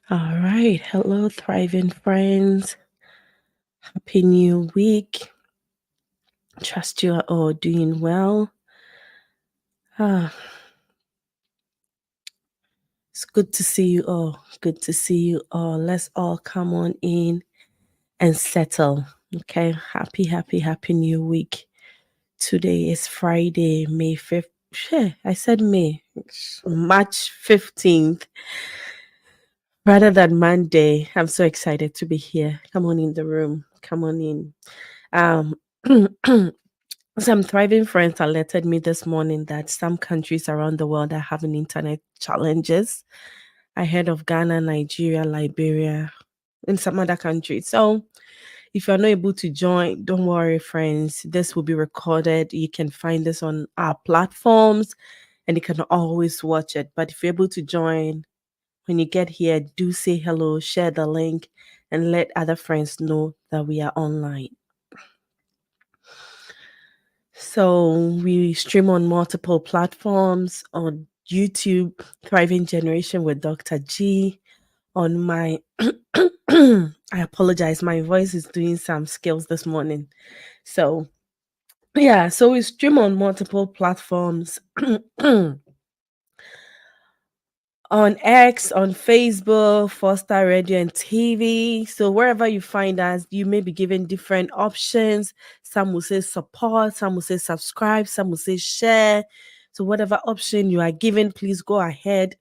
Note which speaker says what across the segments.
Speaker 1: All right. Hello, thriving friends. Happy new week. Trust you are all doing well. Ah, it's good to see you all. Good to see you all. Let's all come on in and settle. Okay. Happy new week. Today is Friday, May 5th. I said May. It's March 15th rather than Monday. I'm so excited to be here. Come on in the room. Come on in. Um, Some thriving friends alerted me this morning that some countries around the world are having internet challenges ahead of Ghana, Nigeria, Liberia, and some other countries. So, if you're not able to join, don't worry, friends. This will be recorded. You can find this on our platforms and you can always watch it. But if you're able to join, when you get here, do say hello, share the link, and let other friends know that we are online. So we stream on multiple platforms on YouTube, Thriving Generation with Dr. G. On my, I apologize, my voice is doing some skills this morning. So yeah, so we stream on multiple platforms. On X, on Facebook, Foster Radio and TV. So wherever you find us, you may be given different options. Some will say support, some will say subscribe, some will say share. So whatever option you are given, please go ahead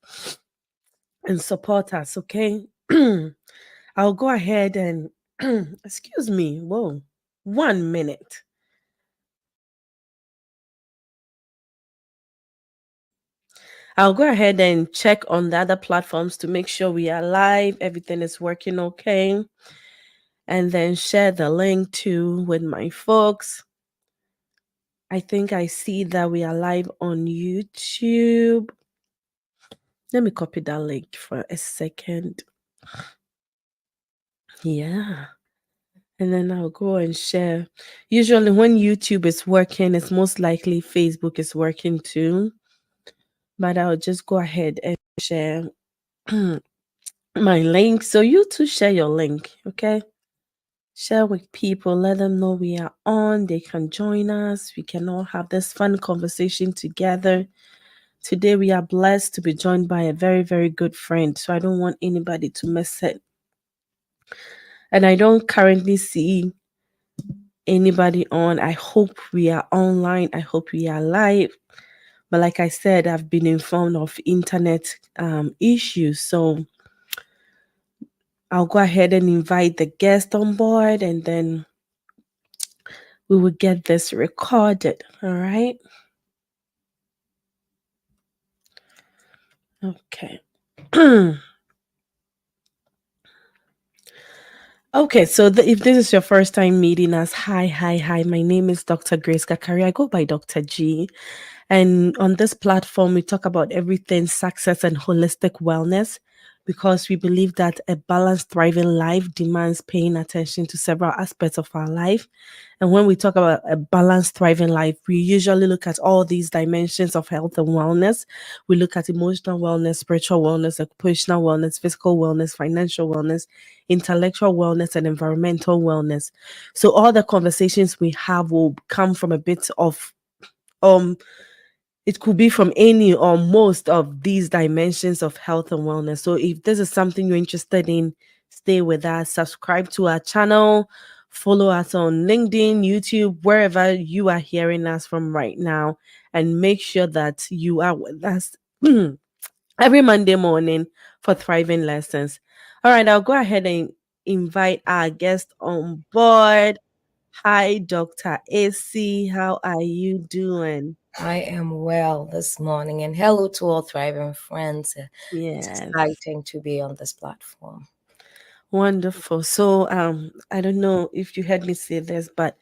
Speaker 1: and support us, okay? I'll go ahead and excuse me. Whoa. 1 minute. I'll go ahead and check on the other platforms to make sure we are live, everything is working okay, and then share the link too with my folks. I think I see that we are live on YouTube. Let me copy that link for a second. Yeah. And then I'll go and share. Usually, when YouTube is working, it's most likely Facebook is working too. But I'll just go ahead and share my link. So, you too share your link, okay? Share with people, let them know we are on. They can join us. We can all have this fun conversation together. Today, we are blessed to be joined by a very, very good friend. So, I don't want anybody to miss it. And I don't currently see anybody on. I hope we are online. I hope we are live. But like I said, I've been informed of internet issues. So, I'll go ahead and invite the guest on board and then we will get this recorded. All right. Okay. Okay, so if this is your first time meeting us, hi. My name is Dr. Grace Kakari. I go by Dr. G. And on this platform, we talk about everything success and holistic wellness because we believe that a balanced, thriving life demands paying attention to several aspects of our life. And when we talk about a balanced, thriving life, we usually look at all these dimensions of health and wellness. We look at emotional wellness, spiritual wellness, occupational wellness, physical wellness, financial wellness, intellectual wellness, and environmental wellness. So all the conversations we have will come from a bit of um it could be from any or most of these dimensions of health and wellness. So if this is something you're interested in, stay with us, subscribe to our channel, follow us on LinkedIn, YouTube, wherever you are hearing us from right now, and make sure that you are with us every Monday morning for Thriving Lessons. All right, I'll go ahead and invite our guest on board. Hi, Dr. AC. How are you doing?
Speaker 2: I am well this morning, and hello to all thriving friends. It's
Speaker 1: Yes.
Speaker 2: exciting to be on this platform.
Speaker 1: Wonderful. So, I don't know if you heard me say this, but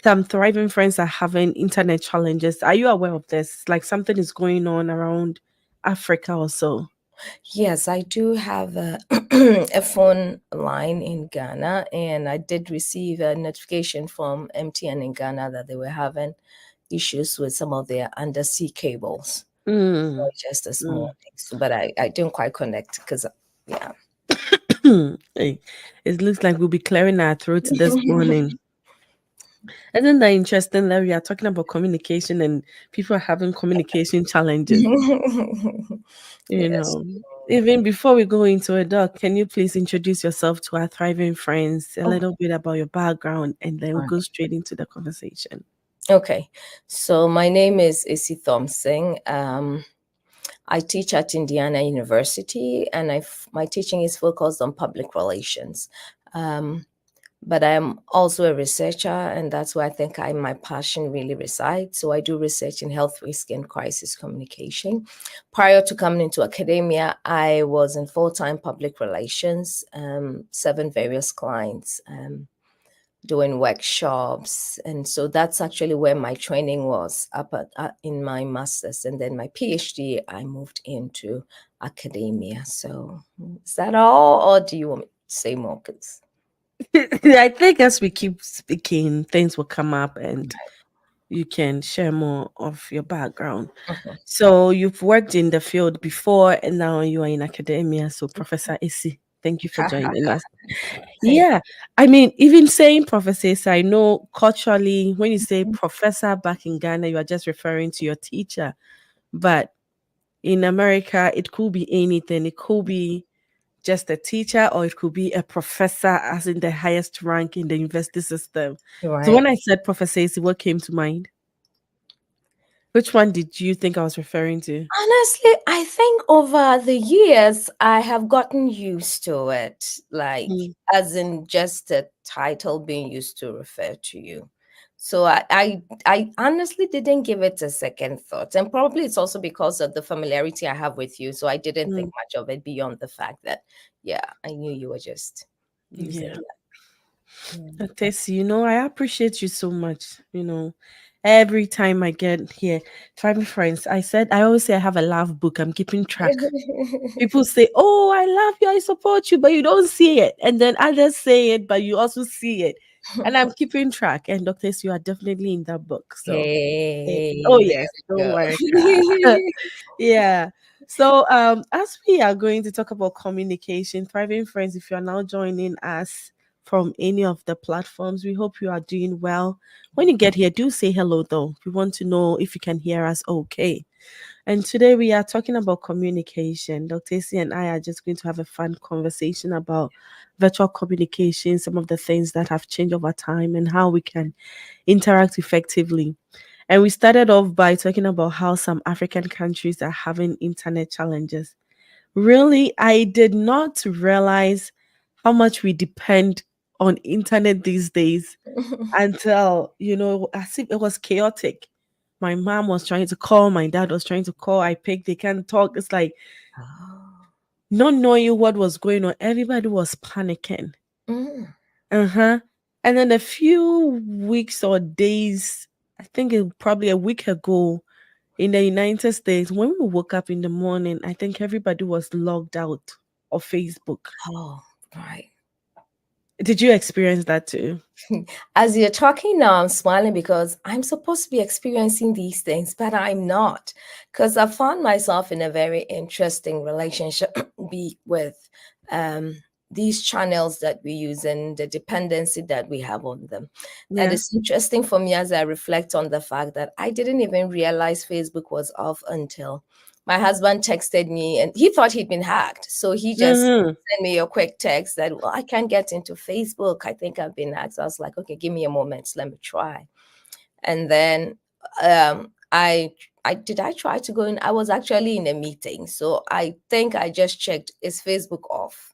Speaker 1: some thriving friends are having internet challenges. Are you aware of this? Like something is going on around Africa or so.
Speaker 2: Yes, I do have a, a phone line in Ghana, and I did receive a notification from MTN in Ghana that they were having issues with some of their undersea cables.
Speaker 1: Mm,
Speaker 2: So just this
Speaker 1: mm.
Speaker 2: morning, but I didn't quite connect because, yeah.
Speaker 1: Hey, it looks like we'll be clearing our throats this morning. Isn't that interesting that we are talking about communication and people are having communication challenges? You
Speaker 2: Yes.
Speaker 1: know, even before we go into it, Doc, can you please introduce yourself to our thriving friends, a
Speaker 2: Oh,
Speaker 1: little bit about your background, and then we'll
Speaker 2: fine.
Speaker 1: go straight into the conversation?
Speaker 2: Okay. So my name is Issy Thompson. I teach at Indiana University, and my teaching is focused on public relations. Um, but I'm also a researcher, and that's where I think my passion really resides. So I do research in health risk and crisis communication. Prior to coming into academia, I was in full-time public relations, serving various clients, doing workshops, and so that's actually where my training was in my master's, and then my PhD. I moved into academia. So is that all, or do you want me to say more? 'Cause-
Speaker 1: I think as we keep speaking, things will come up and you can share more of your background.
Speaker 2: Mhm.
Speaker 1: So you've worked in the field before and now you are in academia. So Professor Issy, thank you for joining us.
Speaker 2: Thank
Speaker 1: Yeah. I mean, even saying Professor Issy, I know culturally when you say professor back in Ghana, you are just referring to your teacher. But in America, it could be anything. It could be just a teacher or it could be a professor as in the highest rank in the university system.
Speaker 2: you.
Speaker 1: So when
Speaker 2: Right.
Speaker 1: I said Professor Issy, what came to mind? Which one did you think I was referring to?
Speaker 2: Honestly, I think over the years I have gotten used to it, like
Speaker 1: Mm,
Speaker 2: as in just a title being used to refer to you. So I honestly didn't give it a second thought, and probably it's also because of the familiarity I have with you. So I didn't think
Speaker 1: mm,
Speaker 2: much of it beyond the fact that, yeah, I knew you were just using
Speaker 1: yeah.
Speaker 2: that.
Speaker 1: Tessie, I appreciate you so much. Every time I get here, try friends. I always say I have a love book. I'm keeping track.
Speaker 2: Yeah.
Speaker 1: People say, "Oh, I love you, I support you," but you don't see it. And then others say it, but you also see it. And I'm keeping track. And Doctors, you are definitely in that book. So, oh
Speaker 2: Hey, there
Speaker 1: yes, don't
Speaker 2: we
Speaker 1: worry.
Speaker 2: go.
Speaker 1: Yeah. So, as we are going to talk about communication, thriving friends, if you are now joining us from any of the platforms, we hope you are doing well. When you get here, do say hello though. We want to know if you can hear us okay. And today we are talking about communication. Dr. C and I are just going to have a fun conversation about virtual communication, some of the things that have changed over time, and how we can interact effectively. And we started off by talking about how some African countries are having internet challenges. Really, I did not realize how much we depend on internet these days until, as if it was chaotic. My mom was trying to call, my dad was trying to call, I picked, they can't talk. It's like
Speaker 2: Oh.
Speaker 1: not knowing what was going on. Everybody was panicking.
Speaker 2: Mm.
Speaker 1: Uh-huh. And then a few weeks or days, I think probably a week ago, in the United States, when we woke up in the morning, I think everybody was logged out of Facebook.
Speaker 2: Oh, right.
Speaker 1: Did you experience that too?
Speaker 2: As you're talking now, I'm smiling because I'm supposed to be experiencing these things, but I'm not. Because I found myself in a very interesting relationship with um, these channels that we use and the dependency that we have on them. And
Speaker 1: Yeah.
Speaker 2: it's interesting for me as I reflect on the fact that I didn't even realize Facebook was off until my husband texted me and he thought he'd been hacked. So he just
Speaker 1: Mm-hmm.
Speaker 2: send me a quick text that, well, I can't get into Facebook. I think I've been hacked. So I was like, okay, give me a moment. Let me try. And then I try to go in. I was actually in a meeting. So I think I just checked, is Facebook off?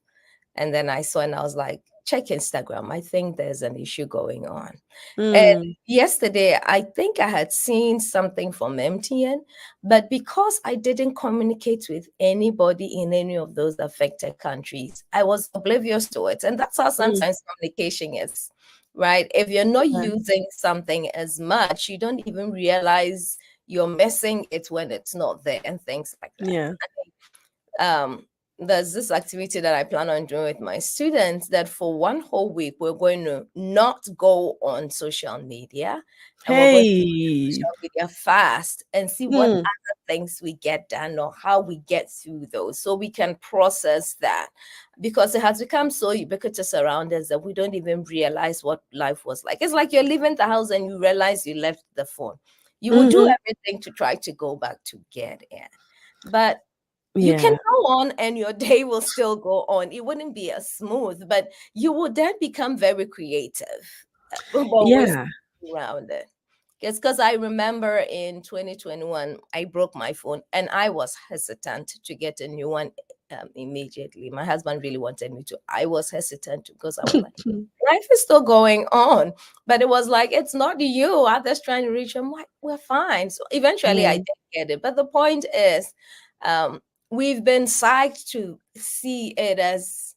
Speaker 2: And then I saw and I was like, check Instagram. I think there's an issue going on. And
Speaker 1: Mm.
Speaker 2: yesterday, I think I had seen something from MTN, but because I didn't communicate with anybody in any of those affected countries, I was oblivious to it. And that's how
Speaker 1: Mm.
Speaker 2: sometimes communication is, right? If you're not
Speaker 1: Yeah.
Speaker 2: using something as much, you don't even realize you're missing it when it's not there and things like that.
Speaker 1: Yeah.
Speaker 2: there's this activity that I plan on doing with my students, that for one whole week we're going to not go on social media, and we're going to
Speaker 1: Hey.
Speaker 2: social media fast and see what
Speaker 1: Mm,
Speaker 2: other things we get done or how we get through those, so we can process that, because it has become so ubiquitous around us that we don't even realize what life was like. It's like you're leaving the house and you realize you left the phone. You will do
Speaker 1: mm-hmm.
Speaker 2: everything to try to go back to get it, but you can
Speaker 1: Yeah.
Speaker 2: go on and your day will still go on. It wouldn't be as smooth, but you would then become very creative about ways
Speaker 1: Yeah.
Speaker 2: around it. Because I remember in 2021, I broke my phone and I was hesitant to get a new one immediately. My husband really wanted me to. I was hesitant because I was like, life is still going on. But it was like, it's not you. Others trying to reach them. Like, we're fine. So eventually I
Speaker 1: Mm,
Speaker 2: did get it. But the point is, um, we've been psyched to see it as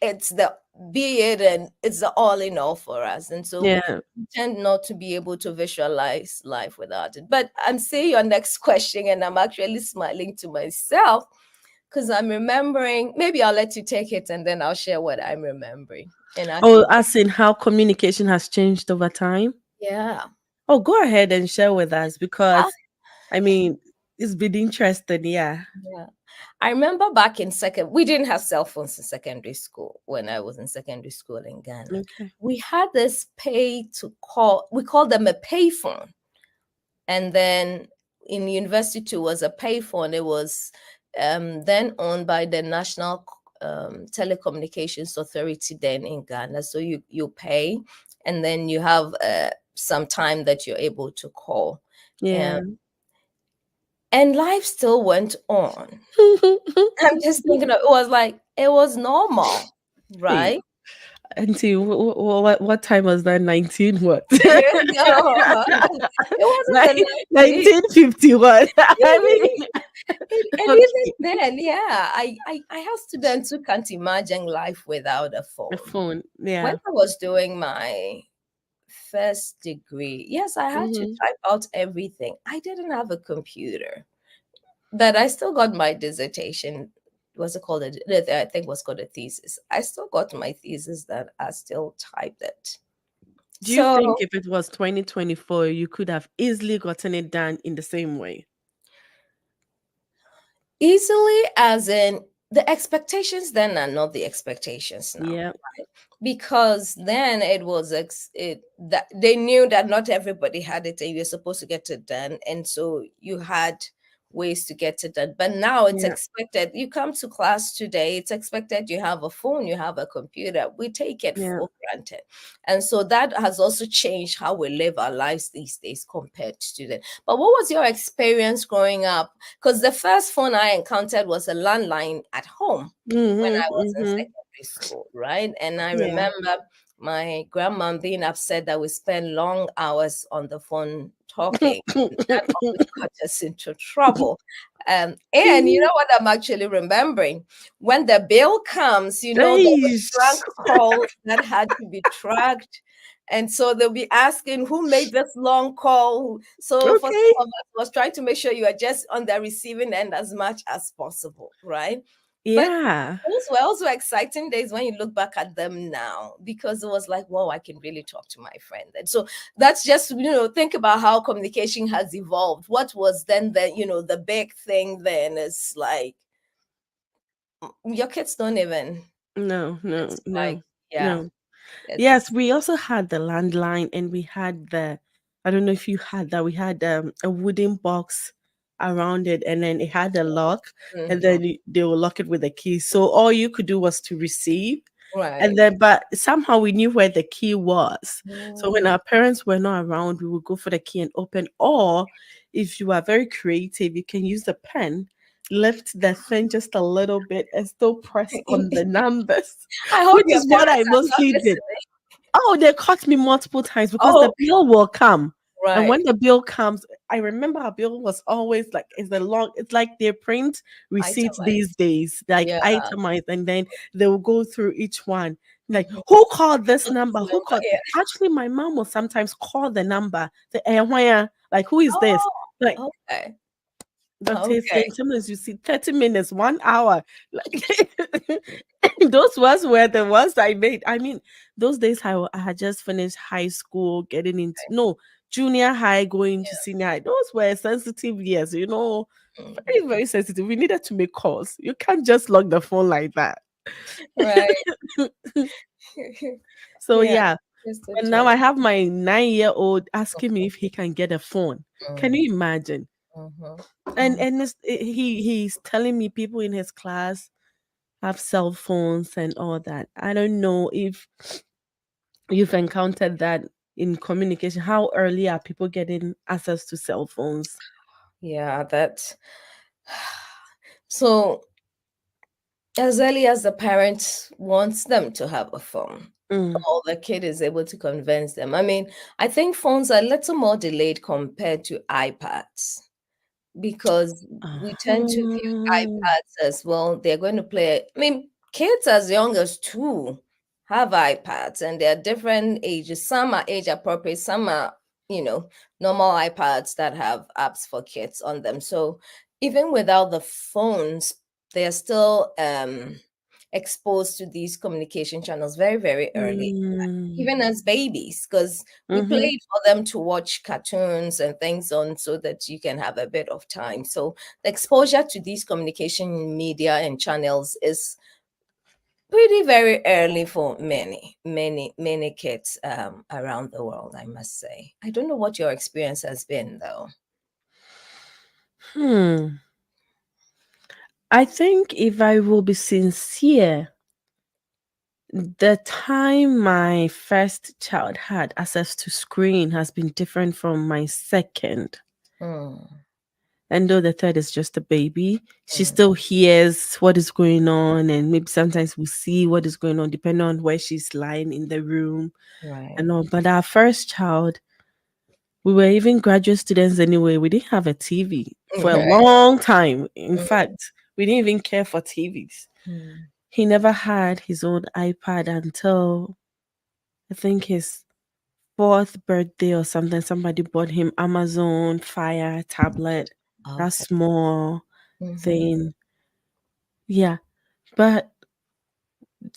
Speaker 2: it's the be it, and it's the all in all for us. And so
Speaker 1: yeah.
Speaker 2: we tend not to be able to visualize life without it. But I'm seeing your next question and I'm actually smiling to myself because I'm remembering. Maybe I'll let you take it and then I'll share what I'm remembering. And
Speaker 1: Oh,
Speaker 2: actually,
Speaker 1: as in how communication has changed over time?
Speaker 2: yeah.
Speaker 1: Oh, go ahead and share with us
Speaker 2: Ah,
Speaker 1: because I mean, it's been interesting. Yeah.
Speaker 2: yeah. I remember back in second, we didn't have cell phones in secondary school when I was in secondary school in Ghana.
Speaker 1: Okay.
Speaker 2: We had this pay to call, we called them a payphone. And then in university too was a payphone. It was then owned by the National Telecommunications Authority then in Ghana. So you pay, and then you have some time that you're able to call.
Speaker 1: Yeah.
Speaker 2: And life still went on. I'm just thinking of, it was like it was normal,
Speaker 1: Hey,
Speaker 2: right?
Speaker 1: auntie, what time was that? 19 what?
Speaker 2: No, it wasn't the
Speaker 1: Like
Speaker 2: 90s.
Speaker 1: 1951. I mean,
Speaker 2: And
Speaker 1: okay.
Speaker 2: even then, yeah, I have students who can't imagine life without a
Speaker 1: A
Speaker 2: phone.
Speaker 1: phone.
Speaker 2: When
Speaker 1: Yeah.
Speaker 2: I was doing my first degree, yes, I had to
Speaker 1: Mm-hmm.
Speaker 2: type out everything. I didn't have a computer, but I still got my dissertation. What's it called? I think was called a thesis. I still got my thesis that I still typed it.
Speaker 1: Do you
Speaker 2: So
Speaker 1: think if it was 2024, you could have easily gotten it done in the same way?
Speaker 2: easily, as in the expectations then are not the expectations now,
Speaker 1: Yeah.
Speaker 2: because then it was it that they knew that not everybody had it and you're supposed to get it done, and so you had ways to get it done. But now it's
Speaker 1: Yeah.
Speaker 2: expected. You come to class today, it's expected you have a phone, you have a computer. We take it
Speaker 1: Yeah.
Speaker 2: for granted, and so that has also changed how we live our lives these days compared to then. But what was your experience growing up? Because the first phone I encountered was a landline at home when I
Speaker 1: Mm-hmm.
Speaker 2: was in
Speaker 1: Mm-hmm.
Speaker 2: secondary school, right? And I
Speaker 1: Yeah.
Speaker 2: remember my grandma being upset that we spent long hours on the phone talking. That always got us into trouble. And you know what I'm actually remembering? When the bill comes, there were
Speaker 1: Eish.
Speaker 2: trunk calls that had to be tracked. And so they'll be asking who made this long call. So for
Speaker 1: Okay.
Speaker 2: some of us, was trying to make sure you are just on the receiving end as much as possible, right? But
Speaker 1: Yeah.
Speaker 2: those were also exciting days when you look back at them now, because it was like, wow, I can really talk to my friend. And so that's just, think about how communication has evolved. What was then the big thing then is like your kids don't even,
Speaker 1: No, no,
Speaker 2: it's like,
Speaker 1: no,
Speaker 2: yeah,
Speaker 1: no. Yes,
Speaker 2: it's,
Speaker 1: we also had the landline and we had I don't know if you had that. We had a wooden box around it and then it had a lock and
Speaker 2: mhm,
Speaker 1: then they will lock it with a key. So all you could do was to receive and
Speaker 2: right.
Speaker 1: then but somehow we knew where the key was. So when
Speaker 2: Mm.
Speaker 1: our parents were not around, we would go for the key and open. Or if you are very creative, you can use a pen, lift the thing just a little bit and still press on the numbers,
Speaker 2: I hope
Speaker 1: which
Speaker 2: your
Speaker 1: is what I
Speaker 2: parents are not
Speaker 1: mostly did.
Speaker 2: listening.
Speaker 1: Oh, they caught me multiple times because the
Speaker 2: Oh,
Speaker 1: bill will come. And
Speaker 2: right.
Speaker 1: when the bill comes, I remember our bill was always like it's like they print receipts these
Speaker 2: Itemized.
Speaker 1: days, like
Speaker 2: Yeah.
Speaker 1: itemized, and then they will go through each one. Like,
Speaker 2: Mhm.
Speaker 1: who called this
Speaker 2: What's this
Speaker 1: number? Who
Speaker 2: number?
Speaker 1: called?
Speaker 2: Yeah.
Speaker 1: Actually, my mom will sometimes call the number, the where, like, who is this?
Speaker 2: Oh,
Speaker 1: Like,
Speaker 2: okay.
Speaker 1: Dr.
Speaker 2: Okay.
Speaker 1: Etienne, sometimes you see 30 minutes, 1 hour. Like those ones were the ones I made. I mean, those days I had just finished high school, getting into no junior high, going to senior high. Those were sensitive years,
Speaker 2: Mm.
Speaker 1: very, very sensitive. We needed to make calls. You can't just lock the phone like that.
Speaker 2: Right.
Speaker 1: So
Speaker 2: Yeah.
Speaker 1: yeah.
Speaker 2: Just the
Speaker 1: And now
Speaker 2: challenge.
Speaker 1: I have my 9-year-old asking me if he can get a phone. Can
Speaker 2: Mm,
Speaker 1: you imagine?
Speaker 2: mhm, mm.
Speaker 1: And he's telling me people in his class have cell phones and all that. I don't know if you've encountered that in communication. How early are people getting access to cell phones?
Speaker 2: Yeah, that. So as early as the parent wants them to have a phone,
Speaker 1: Mm.
Speaker 2: or the kid is able to convince them. I mean, I think phones are a little more delayed compared to iPads, because we tend to view
Speaker 1: Uh-huh.
Speaker 2: iPads as well. They're going to play. I mean, kids as young as 2 have iPads, and they're different ages. Some are age appropriate, some are, you know, normal iPads that have apps for kids on them. So even without the phones, they're still exposed to these communication channels very, very early,
Speaker 1: Mm.
Speaker 2: even as babies, because we
Speaker 1: Mm-hmm.
Speaker 2: played for them to watch cartoons and things on so that you can have a bit of time. So the exposure to these communication media and channels is pretty very early for many, many, many kids around the world, I must say. I don't know what your experience has been, though.
Speaker 1: Hmm. I think if I will be sincere, the time my first child had access to screen has been different from my second.
Speaker 2: Mm,
Speaker 1: And though the third is just a baby, she
Speaker 2: mm,
Speaker 1: still hears what is going on, and maybe sometimes we see what is going on depending on where she's lying in the room
Speaker 2: right.
Speaker 1: and all. But our first child, we were even graduate students anyway. We didn't have a TV for a
Speaker 2: Right.
Speaker 1: long time. In
Speaker 2: Mm,
Speaker 1: fact, we didn't even care for TVs.
Speaker 2: mm.
Speaker 1: He never had his own iPad until I think his fourth birthday or something. Somebody bought him Amazon Fire tablet, that
Speaker 2: Okay.
Speaker 1: small
Speaker 2: Hmm.
Speaker 1: thing. Yeah. But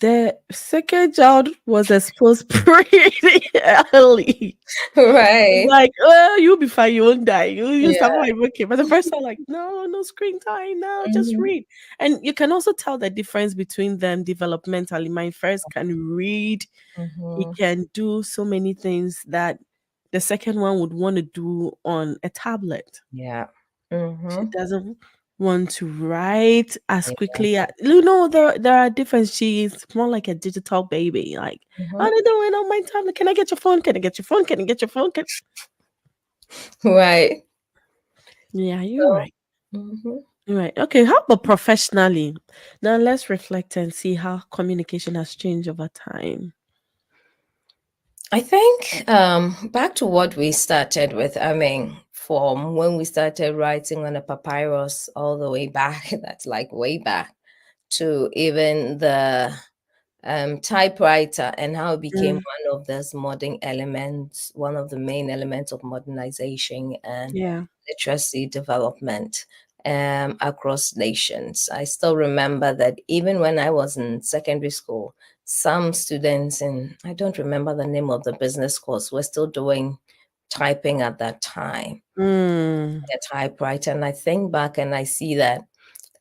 Speaker 1: the second child was exposed pretty early.
Speaker 2: Right.
Speaker 1: Like, oh, you'll be fine, you won't die. You
Speaker 2: Yeah.
Speaker 1: survive, okay. But the first time, like, no, no screen time, no, just
Speaker 2: Hmm.
Speaker 1: read. And you can also tell the difference between them developmentally. My first can read, he
Speaker 2: Hmm.
Speaker 1: can do so many things that the second one would want to do on a tablet.
Speaker 2: Yeah.
Speaker 1: She
Speaker 2: Hmm.
Speaker 1: doesn't want to write as
Speaker 2: Yeah.
Speaker 1: quickly. There are different. She's more like a digital baby. Like,
Speaker 2: Hmm.
Speaker 1: I don't know, on my tablet. Can I get your phone? Can I get your phone? Can I get your phone?
Speaker 2: Right.
Speaker 1: Yeah, you're
Speaker 2: So,
Speaker 1: right.
Speaker 2: mhm.
Speaker 1: You're right. Okay, how about professionally? Now let's reflect and see how communication has changed over time.
Speaker 2: I think back to what we started with. I mean, from when we started writing on a papyrus all the way back, that's like way back, to even the typewriter, and how it became
Speaker 1: Mm,
Speaker 2: one of those modern elements, one of the main elements of modernization and
Speaker 1: yeah.
Speaker 2: literacy development across nations. I still remember that even when I was in secondary school, some students in, I don't remember the name of the business course, were still doing typing at that time,
Speaker 1: Mm,
Speaker 2: a typewriter. And I think back and I see that,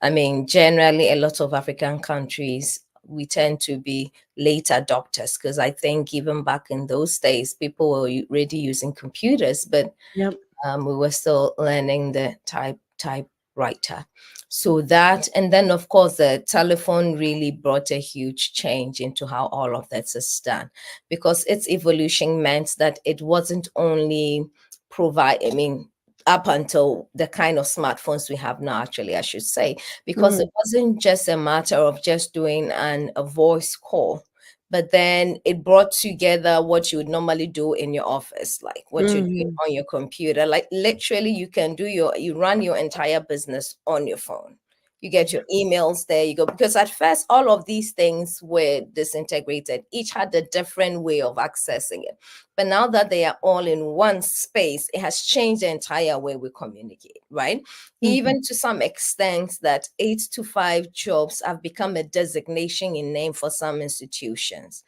Speaker 2: I mean, generally, a lot of African countries, we tend to be late adopters, because I think even back in those days, people were already using computers, but
Speaker 1: yep.
Speaker 2: we were still learning the typewriter. So that, and then of course the telephone really brought a huge change into how all of this is done, because its evolution meant that it wasn't only provide. I mean, up until the kind of smartphones we have now, actually, I should say, because it
Speaker 1: Mm,
Speaker 2: wasn't just a matter of just doing a voice call, but then it brought together what you would normally do in your office, like what you're doing
Speaker 1: mm,
Speaker 2: on your computer. Like literally, you can do you run your entire business on your phone. You get your emails there, you go. Because at first, all of these things were disintegrated, each had a different way of accessing it. But now that they are all in one space, it has changed the entire way we communicate, right?
Speaker 1: Mhm.
Speaker 2: Even to some extent, that 8 to 5 jobs have become a designation in name for some institutions.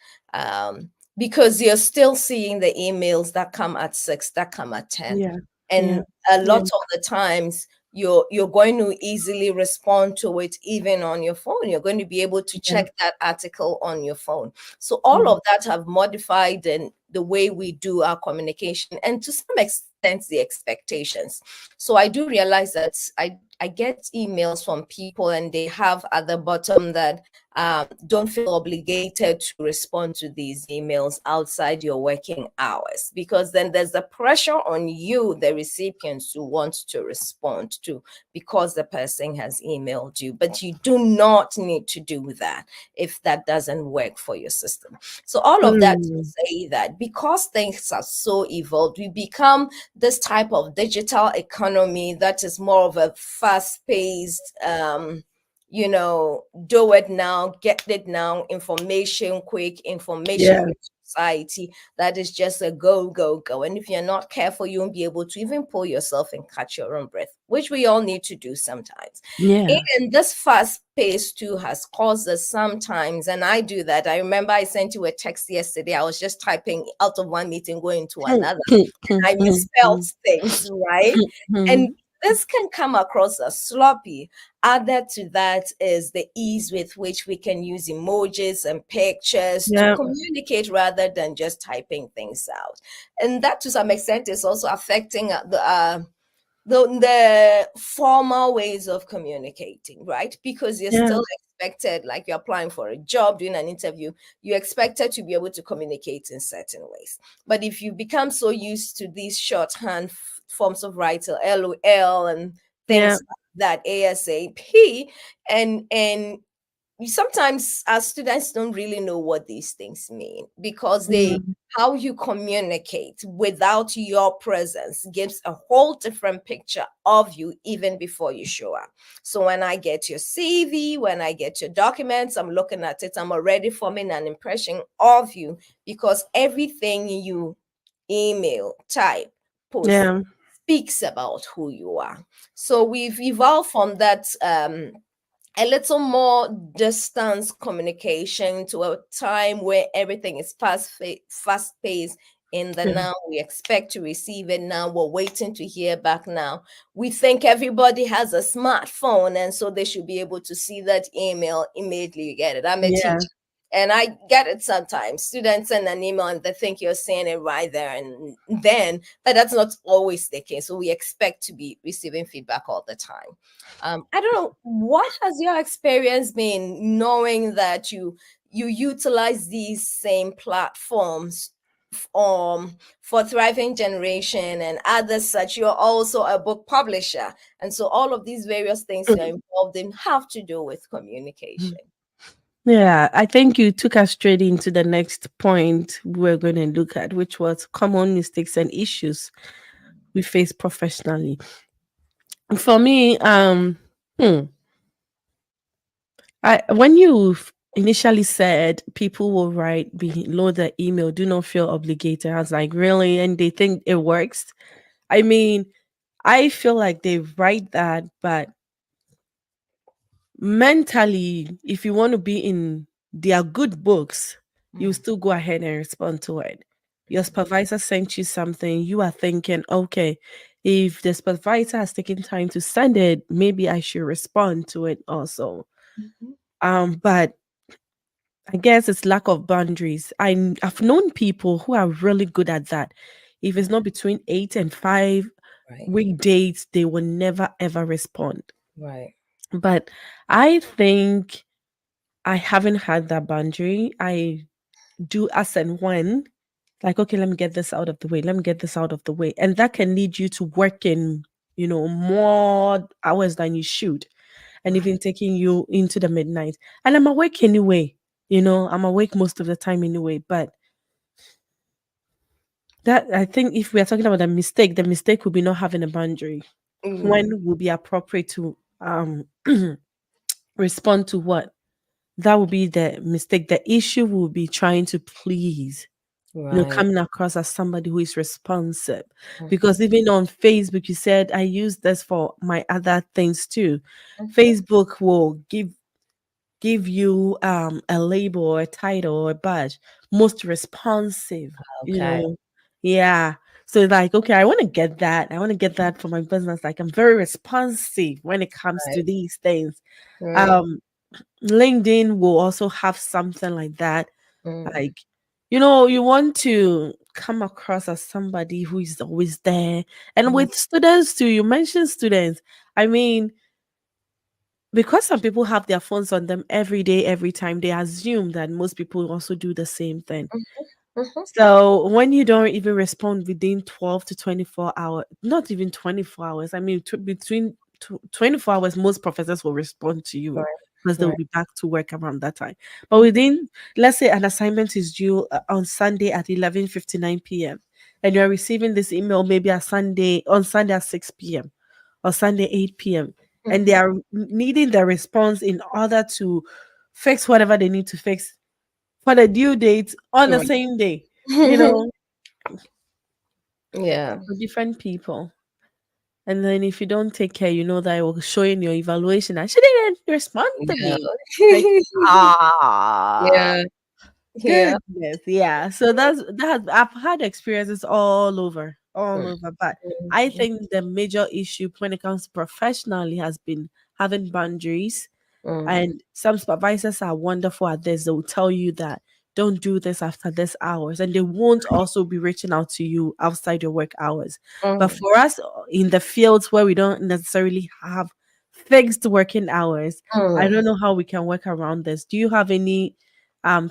Speaker 2: Because you're still seeing the emails that come at 6, that come at 10.
Speaker 1: Yeah. Yeah.
Speaker 2: And a
Speaker 1: Yeah.
Speaker 2: lot of the times you're going to easily respond to it even on your phone. You're going to be able to
Speaker 1: Yeah.
Speaker 2: check that article on your phone. So all
Speaker 1: Mhm.
Speaker 2: of that have modified the way we do our communication, and to some extent the expectations. So I do realize that I get emails from people and they have at the bottom that don't feel obligated to respond to these emails outside your working hours, because then there's the pressure on you, the recipients, to want to respond to, because the person has emailed you. But you do not need to do that if that doesn't work for your system. So all of that to
Speaker 1: Mm.
Speaker 2: say that because things are so evolved, we become this type of digital economy that is more of a fast-paced, do it now, get it now, information, quick information
Speaker 1: Yeah.
Speaker 2: rich society that is just a go, go, go. And if you're not careful, you won't be able to even pull yourself and catch your own breath, which we all need to do sometimes.
Speaker 1: Yeah.
Speaker 2: And this fast pace too has caused us sometimes, and I do that. I remember I sent you a text yesterday. I was just typing out of one meeting, going to another. I misspelled things, right? And this can come across as sloppy. Added to that is the ease with which we can use emojis and pictures to
Speaker 1: Yeah.
Speaker 2: communicate rather than just typing things out. And that to some extent is also affecting the formal ways of communicating, right? Because you're
Speaker 1: Yeah.
Speaker 2: still expected, like you're applying for a job, doing an interview, you're expected to be able to communicate in certain ways. But if you become so used to these shorthand forms of writing, LOL and
Speaker 1: Yeah.
Speaker 2: things like that, ASAP, and sometimes our students don't really know what these things mean, because they
Speaker 1: Mm.
Speaker 2: how you communicate without your presence gives a whole different picture of you even before you show up. So when I get your CV, when I get your documents, I'm looking at it, I'm already forming an impression of you, because everything you email, type, post
Speaker 1: Yeah.
Speaker 2: speaks about who you are. So we've evolved from that a little more distance communication to a time where everything is fast paced. In the
Speaker 1: Yeah.
Speaker 2: now, we expect to receive it now. We're waiting to hear back now. We think everybody has a smartphone, and so they should be able to see that email immediately. You get it. I'm a
Speaker 1: Yeah.
Speaker 2: teacher, and I get it sometimes. Students send an email and they think you're saying it right there and then, but that's not always the case. So we expect to be receiving feedback all the time. I don't know, what has your experience been, knowing that you utilize these same platforms for Thriving Generation and others such. You're also a book publisher, and so all of these various things you're involved in have to do with communication.
Speaker 1: Yeah, I think you took us straight into the next point we're going to look at, which was common mistakes and issues we face professionally. For me, hmm, I when you initially said people will write below the email, do not feel obligated. I was like, really? And they think it works. I mean, I feel like they write that, but mentally, if you want to be in their good books, you
Speaker 2: Mm,
Speaker 1: still go ahead and respond to it. Your
Speaker 2: mhm,
Speaker 1: supervisor sent you something, you are thinking, okay, if the supervisor has taken time to send it, maybe I should respond to it also.
Speaker 2: mhm.
Speaker 1: But I guess it's lack of boundaries. I've known people who are really good at that. If it's not between 8 and 5
Speaker 2: Right,
Speaker 1: weekdays, they will never ever respond.
Speaker 2: right.
Speaker 1: But I think I haven't had that boundary. I do as and when, like, okay, let me get this out of the way. Let me get this out of the way. And that can lead you to working, more hours than you should, and
Speaker 2: Right.
Speaker 1: even taking you into the midnight. And I'm awake anyway. I'm awake most of the time anyway. But that, I think, if we are talking about the mistake would be not having a boundary.
Speaker 2: Mm,
Speaker 1: When would be appropriate to Respond to what? That would be the mistake. The issue will be trying to please,
Speaker 2: Right.
Speaker 1: coming across as somebody who is responsive.
Speaker 2: Mhm,
Speaker 1: Because even on Facebook, you said, I use this for my other things too.
Speaker 2: mhm.
Speaker 1: Facebook will give you a label or a title or a badge, most responsive, you
Speaker 2: Okay.
Speaker 1: know. Yeah. So like, okay, I want to get that. I want to get that for my business. Like I'm very responsive when it comes to
Speaker 2: Right.
Speaker 1: these things.
Speaker 2: Right.
Speaker 1: Um LinkedIn will also have something like that.
Speaker 2: Mm,
Speaker 1: Like, you want to come across as somebody who is always there. And
Speaker 2: mm,
Speaker 1: with students too, you mentioned students. I mean, because some people have their phones on them every day, every time, they assume that most people also do the same thing.
Speaker 2: mhm.
Speaker 1: So when you don't even respond within 12 to 24 hours, not even 24 hours, I mean, between 24 hours, most professors will respond to you
Speaker 2: Right.
Speaker 1: because they will
Speaker 2: Right.
Speaker 1: be back to work around that time. But
Speaker 2: Mhm.
Speaker 1: within, let's say an assignment is due on Sunday at 11:59 p.m. and you're receiving this email maybe on Sunday at 6 p.m. or Sunday 8 p.m. and they
Speaker 2: Mhm.
Speaker 1: are needing the response in order to fix whatever they need to fix for the due date on the
Speaker 2: Right.
Speaker 1: same day, you know,
Speaker 2: Yeah.
Speaker 1: for different people. And then if you don't take care, you know that it will show in your evaluation. I shouldn't respond to
Speaker 2: Yeah.
Speaker 1: me. Like, ah,
Speaker 2: Yeah. Yeah.
Speaker 1: goodness. Yeah. So I've had experiences all
Speaker 2: Mm,
Speaker 1: over. But I
Speaker 2: mm,
Speaker 1: think the major issue when it comes professionally has been having boundaries.
Speaker 2: mm,
Speaker 1: And some supervisors are wonderful at this. They will tell you that don't do this after this hours. And they won't also be reaching out to you outside your work hours. But
Speaker 2: mm,
Speaker 1: for us in the fields where we don't necessarily have fixed working hours, I
Speaker 2: mm.
Speaker 1: don't know how we can work around this. Do you have any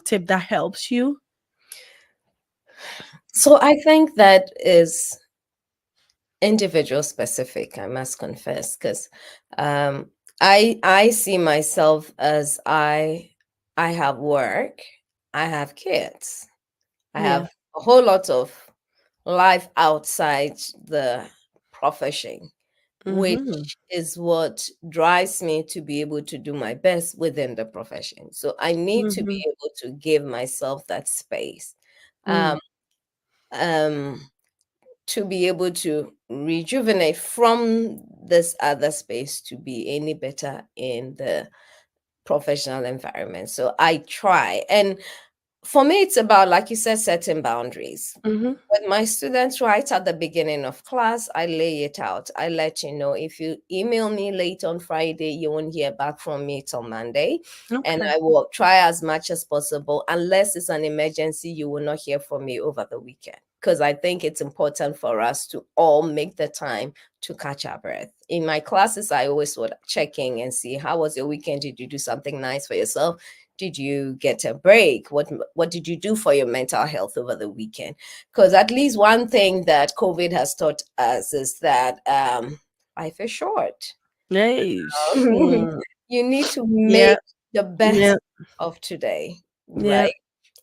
Speaker 1: tip that helps you?
Speaker 2: So I think that is individual specific, I must confess, because um, I see myself as I have work, I have kids, I
Speaker 1: Yeah.
Speaker 2: have a whole lot of life outside the profession,
Speaker 1: Mm-hmm.
Speaker 2: which is what drives me to be able to do my best within the profession. So I need to
Speaker 1: Mm-hmm.
Speaker 2: be able to give myself that space.
Speaker 1: Mm.
Speaker 2: Um, um, to be able to rejuvenate from this other space to be any better in the professional environment. So I try. And for me, it's about, like you said, setting boundaries.
Speaker 1: Mm-hmm.
Speaker 2: With my students, right at the beginning of class, I lay it out. I let you know if you email me late on Friday, you won't hear back from me till Monday. And
Speaker 1: Okay.
Speaker 2: I will try as much as possible. Unless it's an emergency, you will not hear from me over the weekend. Because I think it's important for us to all make the time to catch our breath. In my classes, I always would check in and see how was your weekend? Did you do something nice for yourself? Did you get a break? What did you do for your mental health over the weekend? Because at least one thing that COVID has taught us is that life is short.
Speaker 1: Yay.
Speaker 2: You need to
Speaker 1: Yeah.
Speaker 2: make the
Speaker 1: Yeah.
Speaker 2: best of today,
Speaker 1: Yeah.
Speaker 2: right?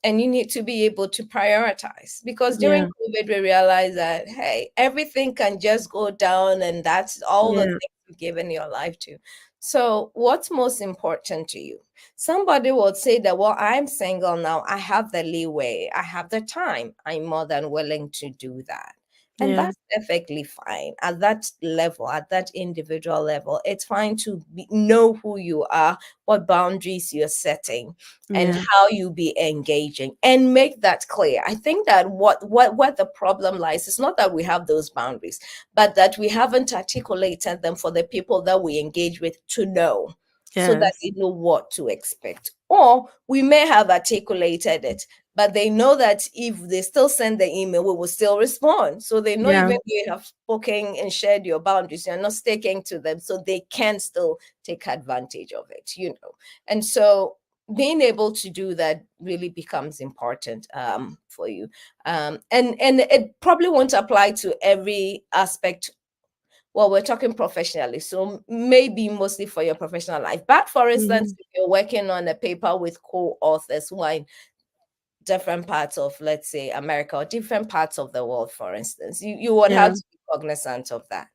Speaker 2: And you need to be able to prioritize, because during
Speaker 1: Yeah.
Speaker 2: COVID, we realized that, hey, everything can just go down, and that's all the
Speaker 1: Yeah.
Speaker 2: things you've given your life to. So, what's most important to you? Somebody would say that, well, I'm single now. I have the leeway, I have the time. I'm more than willing to do that. And
Speaker 1: Yeah.
Speaker 2: that's perfectly fine at that level, at that individual level. It's fine to know who you are, what boundaries you're setting, and
Speaker 1: Yeah.
Speaker 2: how you be engaging, and make that clear. I think that what the problem lies is not that we have those boundaries, but that we haven't articulated them for the people that we engage with to know, so that
Speaker 1: Yes.
Speaker 2: they know what to expect. Or we may have articulated it, but they know that if they still send the email, we will still respond. So they know,
Speaker 1: Yeah.
Speaker 2: even though you have spoken and shared your boundaries, you're not sticking to them. So they can still take advantage of it. And so being able to do that really becomes important for you. And it probably won't apply to every aspect. Well, we're talking professionally, so maybe mostly for your professional life. But for instance,
Speaker 1: Mhm.
Speaker 2: if you're working on a paper with co-authors who are in different parts of, let's say, America, or different parts of the world, for instance, you would have
Speaker 1: Yeah.
Speaker 2: to be cognizant of that,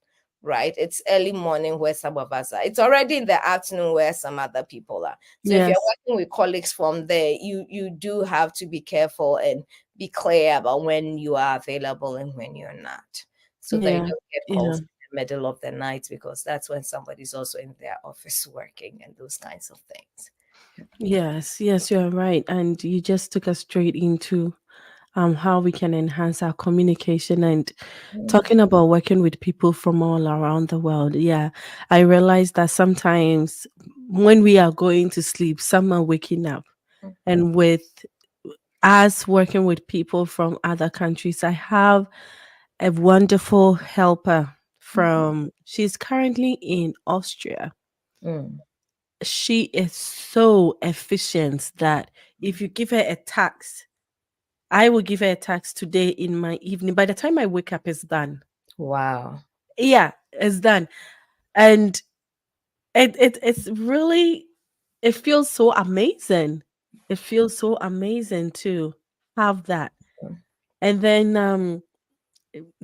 Speaker 2: right? It's early morning where some of us are. It's already in the afternoon where some other people are. So if you're
Speaker 1: Yes.
Speaker 2: working with colleagues from there, you do have to be careful and be clear about when you are available and when you're not, so that you
Speaker 1: Yeah.
Speaker 2: don't get
Speaker 1: Yeah.
Speaker 2: calls in the middle of the night, because that's when somebody's also in their office working and those kinds of things.
Speaker 1: Yes. Yes, you're right. And you just took us straight into how we can enhance our communication and
Speaker 2: Mm,
Speaker 1: talking about working with people from all around the world. Yeah. I realize that sometimes when we are going to sleep, some are waking up.
Speaker 2: mm,
Speaker 1: And with us working with people from other countries, I have a wonderful helper
Speaker 2: mhm,
Speaker 1: from, she's currently in Austria.
Speaker 2: mm,
Speaker 1: She is so efficient that if you give her a task, I will give her a task today in my evening. By the time I wake up, it's done.
Speaker 2: wow.
Speaker 1: Yeah, it's done. And it's really, it feels so amazing. It feels so amazing to have that.
Speaker 2: Mm,
Speaker 1: And then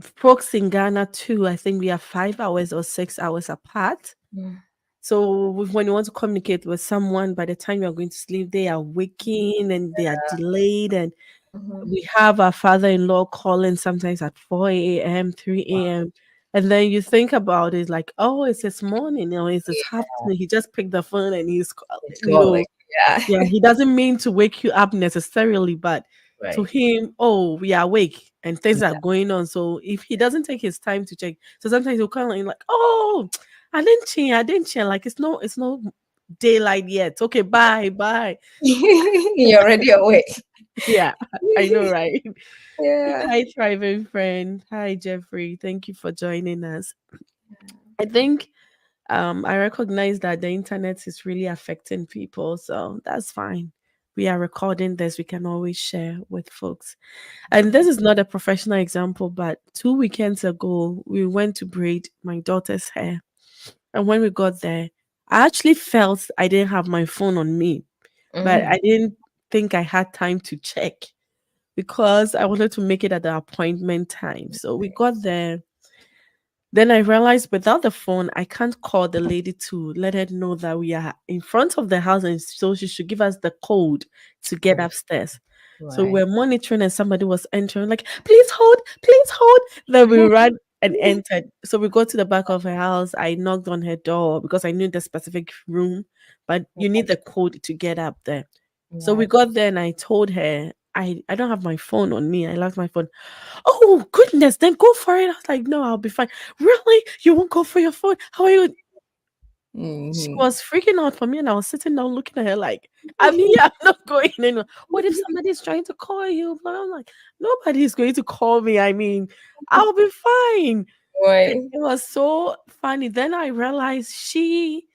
Speaker 1: folks in Ghana too, I think we are 5 hours or 6 hours apart.
Speaker 2: mm,
Speaker 1: So when you want to communicate with someone, by the time you're going to sleep, they are waking and they are delayed. And
Speaker 2: mhm.
Speaker 1: we have our father-in-law calling sometimes at 4 a.m., 3 a.m. And then you think about it like, oh, it's his morning, it's his afternoon. He just picked the phone and he's,
Speaker 2: It's
Speaker 1: you
Speaker 2: going.
Speaker 1: know,
Speaker 2: Yeah.
Speaker 1: yeah, he doesn't mean to wake you up necessarily, but to
Speaker 2: Right.
Speaker 1: him, oh, we are awake and things are
Speaker 2: Yeah.
Speaker 1: going on. So if he doesn't take his time to check, so sometimes he'll come in like, oh, I didn't change. Like it's no daylight yet. Okay, bye, bye.
Speaker 2: You're already awake.
Speaker 1: Yeah, I know, right?
Speaker 2: Yeah.
Speaker 1: Hi, thriving friend. Hi, Jeffrey. Thank you for joining us. I think I recognize that the internet is really affecting people, so that's fine. We are recording this, we can always share with folks. And this is not a professional example, but 2 weekends ago, we went to braid my daughter's hair. And when we got there, I actually felt I didn't have my phone on me, but
Speaker 2: Mm,
Speaker 1: I didn't think I had time to check because I wanted to make it at the appointment time. So we got there, then I realized without the phone, I can't call the lady to let her know that we are in front of the house, and so she should give us the code to get upstairs. So
Speaker 2: right.
Speaker 1: we're monitoring and somebody was entering, like, please hold, please hold. Then we ran and entered. So we go to the back of her house. I knocked on her door because I knew the specific room, but you need the code to get up there. So we
Speaker 2: Right.
Speaker 1: got there and I told her, I don't have my phone on me. I left my phone. Oh goodness, then go for it. I was like, no, I'll be fine. Really? You won't go for your phone? How are you? She
Speaker 2: Mhm.
Speaker 1: was freaking out for me, and I was sitting down looking at her like, I'm here, I'm not going anywhere. What if somebody's trying to call you? But I'm like, nobody's going to call me. I mean, I'll be fine. And
Speaker 2: Right.
Speaker 1: it was so funny. Then I realized she,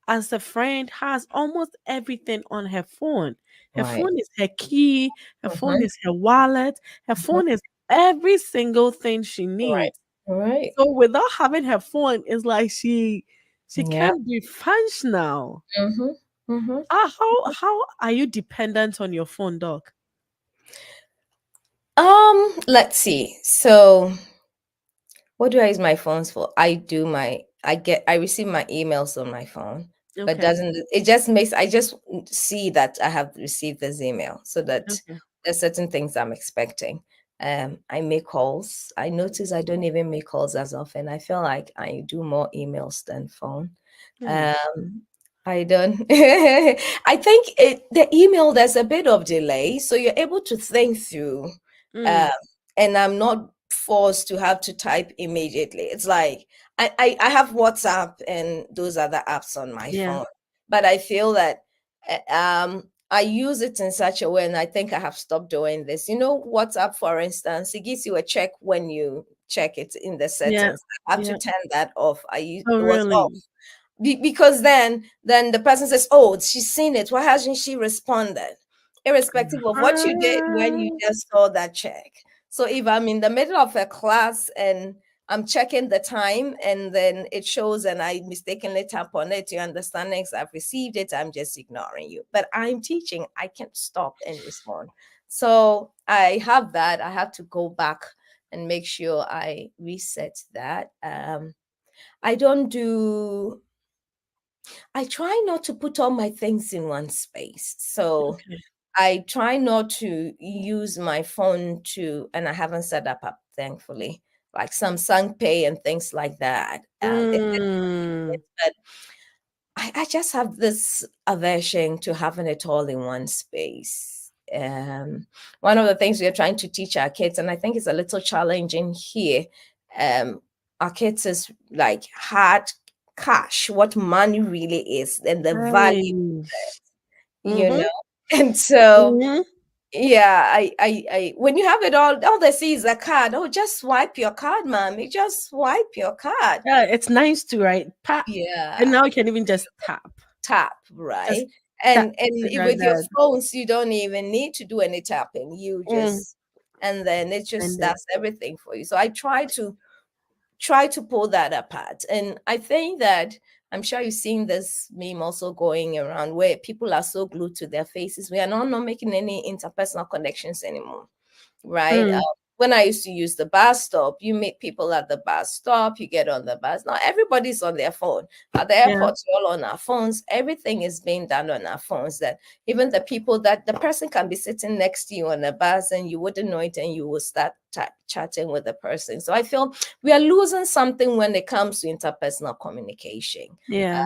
Speaker 1: as a friend, has almost everything on her phone. Her
Speaker 2: Right.
Speaker 1: phone is her key, her phone
Speaker 2: Mhm,
Speaker 1: is her wallet, her
Speaker 2: mhm.
Speaker 1: phone is every single thing she
Speaker 2: Right.
Speaker 1: needs.
Speaker 2: Right.
Speaker 1: So without having her phone, it's like she
Speaker 2: Yeah.
Speaker 1: can't be functional.
Speaker 2: Mhm. Mhm.
Speaker 1: How are you dependent on your phone, dog?
Speaker 2: Let's see. So what do I use my phones for? I receive my emails on my phone, but
Speaker 1: Okay.
Speaker 2: doesn't it just makes I just see that I have received this email, so that
Speaker 1: Okay.
Speaker 2: there's certain things I'm expecting. I make calls. I notice I don't even make calls as often. I feel like I do more emails than phone.
Speaker 1: Hmm.
Speaker 2: Um, I don't. I think the email, there's a bit of delay, so you're able to think through. Um,
Speaker 1: Mm.
Speaker 2: and I'm not forced to have to type immediately. It's like I have WhatsApp and those other apps on my
Speaker 1: Yeah.
Speaker 2: phone, but I feel that I use it in such a way, and I think I have stopped doing this. You know, WhatsApp, for instance, it gives you a check when you check it in the
Speaker 1: Yeah.
Speaker 2: settings. I have to
Speaker 1: Yeah.
Speaker 2: turn that off.
Speaker 1: Oh,
Speaker 2: It was off
Speaker 1: really?
Speaker 2: because then the person says, oh, she's seen it, why hasn't she responded, irrespective of what you did when you
Speaker 1: Ah,
Speaker 2: just saw that check. So if I'm in the middle of a class and I'm checking the time and then it shows and I mistakenly tap on it, you understand, next I've received it, I'm just ignoring you, but I'm teaching, I can't stop and respond. So I have that, I have to go back and make sure I reset that. I don't do I try not to put all my things in one space. So
Speaker 1: Okay.
Speaker 2: I try not to use my phone to, and I haven't set up thankfully, like Samsung Pay and things like that.
Speaker 1: Mm.
Speaker 2: But I just have this aversion to having it all in one space. One of the things we are trying to teach our kids, and I think it's a little challenging here, um, our kids is like hard cash, what money really is, and the value,
Speaker 1: Nice.
Speaker 2: you
Speaker 1: Mm-hmm.
Speaker 2: know. And so,
Speaker 1: Mm-hmm.
Speaker 2: yeah, when you have it all they see is a card. Oh, just swipe your card, mommy. Just swipe your card.
Speaker 1: Yeah, it's nice to right tap, and
Speaker 2: Yeah,
Speaker 1: now you can even just tap,
Speaker 2: tap,
Speaker 1: just
Speaker 2: right?
Speaker 1: tap
Speaker 2: And
Speaker 1: like
Speaker 2: with your
Speaker 1: that.
Speaker 2: phones, you don't even need to do any tapping. You
Speaker 1: Mm.
Speaker 2: just, and then it just
Speaker 1: And then
Speaker 2: does everything for you. So I try to pull that apart. And I think that I'm sure you've seen this meme also going around where people are so glued to their faces. We are not making any interpersonal connections anymore, right?
Speaker 1: mm,
Speaker 2: When I used to use the bus stop, you meet people at the bus stop, you get on the bus. Now everybody's on their phone. At the
Speaker 1: yeah,
Speaker 2: airport, we're all on our phones. Everything is being done on our phones. That even the people that the person can be sitting next to you on the bus and you wouldn't know it and you will start chatting with the person. So I feel we are losing something when it comes to interpersonal communication.
Speaker 1: yeah,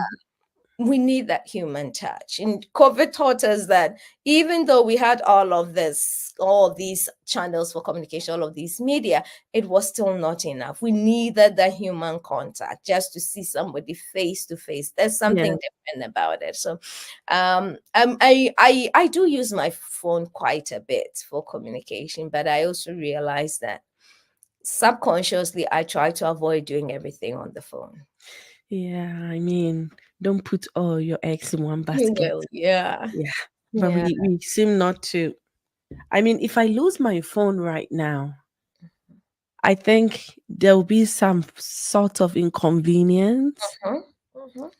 Speaker 2: We need that human touch. And COVID taught us that even though we had all these channels for communication, all of these media, it was still not enough. We needed that human contact just to see somebody face to face. There's
Speaker 1: yeah,
Speaker 2: something different about it. So, I do use my phone quite a bit for communication, but I also realize that subconsciously I try to avoid doing everything on the phone.
Speaker 1: yeah. I mean, don't put all your eggs in one
Speaker 2: You
Speaker 1: basket.
Speaker 2: will, yeah.
Speaker 1: Yeah, but
Speaker 2: Yeah.
Speaker 1: we seem not to. I mean, if I lose my phone right now, I think there will be some sort of inconvenience.
Speaker 2: Mhm, mhm.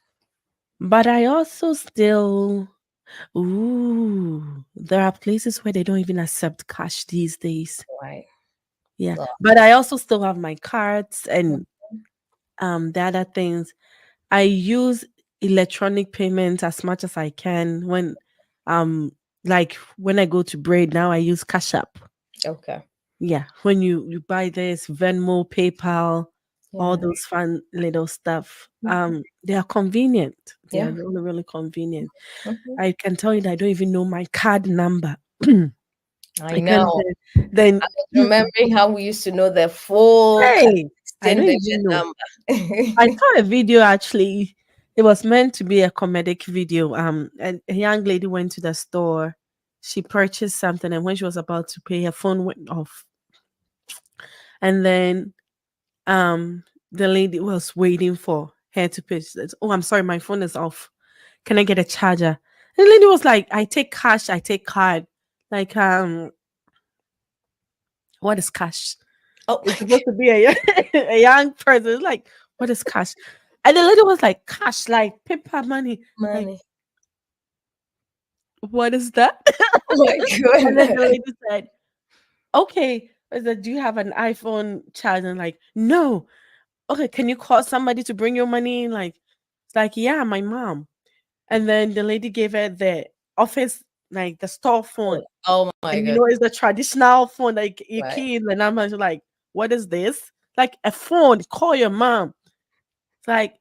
Speaker 1: But I also still, ooh, there are places where they don't even accept cash these days.
Speaker 2: Right.
Speaker 1: Yeah,
Speaker 2: Well,
Speaker 1: but I also still have my cards and the other things. I use electronic payments as much as I can when like when I go to Braid now I use Cash App.
Speaker 2: okay.
Speaker 1: Yeah, when you buy this Venmo, PayPal, all
Speaker 2: Yeah.
Speaker 1: those fun little stuff,
Speaker 2: Mhm.
Speaker 1: they are convenient. They are
Speaker 2: Yeah.
Speaker 1: really, really convenient.
Speaker 2: Mhm.
Speaker 1: I can tell you that I don't even know my card number.
Speaker 2: I
Speaker 1: I can
Speaker 2: know.
Speaker 1: then
Speaker 2: I was remembering how we used to know the full
Speaker 1: hey, I
Speaker 2: 16
Speaker 1: don't
Speaker 2: digit
Speaker 1: even know. I
Speaker 2: number.
Speaker 1: saw a video actually. It was meant to be a comedic video. A young lady went to the store. She purchased something, and when she was about to pay, her phone went off. And then the lady was waiting for her to pay. She said, "Oh, I'm sorry, my phone is off. Can I get a charger?" And the lady was like, "I take cash. I take card." Like what is cash?
Speaker 2: Oh,
Speaker 1: It's supposed to be a, a young person. It's like, what is cash? And the lady was like, cash, like paper money. Like,
Speaker 2: money.
Speaker 1: what is that?
Speaker 2: Oh my
Speaker 1: And then the
Speaker 2: goodness.
Speaker 1: lady said, okay. I said, do you have an iPhone charger? And like, no. Okay, can you call somebody to bring your money in? Like, it's like, yeah, my mom. And then the lady gave her the office, like the store phone.
Speaker 2: Oh my
Speaker 1: And
Speaker 2: goodness.
Speaker 1: it's the traditional phone, like you
Speaker 2: Right.
Speaker 1: key in the number. You're like, what is this? Like a phone, call your mom. It's like,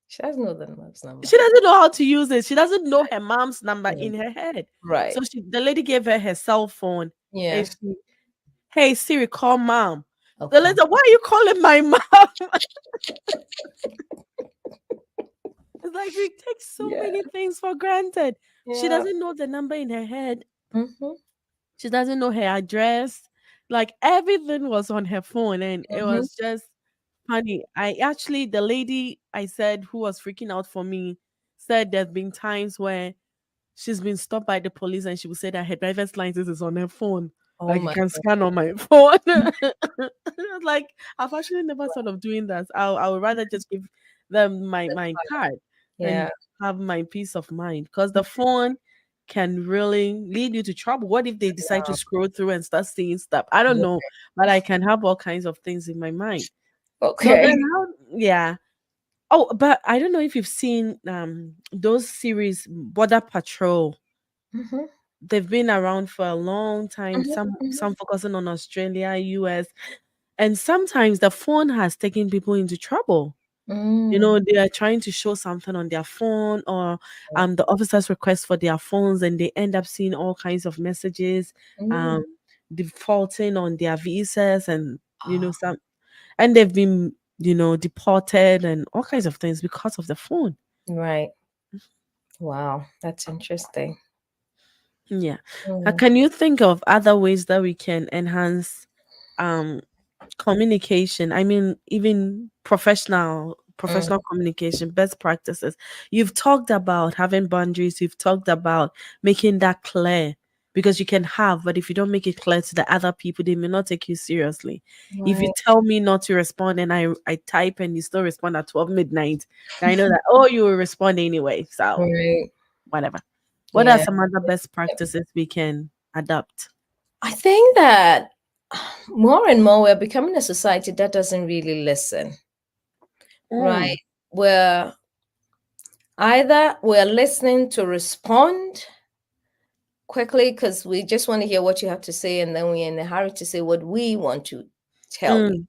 Speaker 2: She doesn't know the mom's number.
Speaker 1: she doesn't know how to use it. She doesn't know her mom's number
Speaker 2: Mm.
Speaker 1: in her head.
Speaker 2: Right.
Speaker 1: So the lady gave her cell phone and
Speaker 2: Yeah.
Speaker 1: she, hey Siri, call mom. The
Speaker 2: Okay.
Speaker 1: lady said, why are you calling my mom? It's like we take so
Speaker 2: Yeah.
Speaker 1: many things for granted. She
Speaker 2: Yeah.
Speaker 1: doesn't know the number in her head.
Speaker 2: Mm-hmm.
Speaker 1: She doesn't know her address. Like everything was on her phone and it
Speaker 2: Mm-hmm.
Speaker 1: was just funny. I actually, the lady I said who was freaking out for me said there's been times where she's been stopped by the police and she would say that her driver's license is on her phone.
Speaker 2: Oh
Speaker 1: Like you
Speaker 2: my
Speaker 1: can
Speaker 2: God.
Speaker 1: scan on my phone. Like I've actually never thought of doing that. I would rather just give them my card and
Speaker 2: Yeah.
Speaker 1: have my peace of mind. Because the phone can really lead you to trouble. What if they decide to scroll through and start seeing stuff? I don't
Speaker 2: Yeah.
Speaker 1: know. But I can have all kinds of things in my mind. So
Speaker 2: Okay.
Speaker 1: then how yeah. Oh, but I don't know if you've seen those series Border Patrol.
Speaker 2: Mm-hmm,
Speaker 1: They've been around for a long time.
Speaker 2: mm-hmm,
Speaker 1: Some focusing on Australia, US, and sometimes the phone has taken people into trouble. You
Speaker 2: mm-hmm.
Speaker 1: know, they are trying to show something on their phone, or the officers request for their phones, and they end up seeing all kinds of messages,
Speaker 2: Mm-hmm.
Speaker 1: um, defaulting on their visas, and
Speaker 2: Oh,
Speaker 1: some, and they've been deported and all kinds of things because of the phone.
Speaker 2: right. Wow, that's interesting.
Speaker 1: Yeah.
Speaker 2: Mm,
Speaker 1: Can you think of other ways that we can enhance um communication? I mean, even
Speaker 2: mm,
Speaker 1: professional communication, best practices. You've talked about having boundaries, you've talked about making that clear, because you can have, but if you don't make it clear to the other people, they may not take you seriously. If you
Speaker 2: right,
Speaker 1: tell me not to respond and I type and you still respond at 12 midnight, then I know that, oh, you will respond anyway. So
Speaker 2: right.
Speaker 1: whatever. What are
Speaker 2: Yeah.
Speaker 1: some other best practices we can adopt?
Speaker 2: I think that more and more we're becoming a society that doesn't really listen,
Speaker 1: Mm,
Speaker 2: right? We're either we're listening to respond quickly because we just want to hear what you have to say, and then we're in a hurry to say what we want to tell you.
Speaker 1: mm,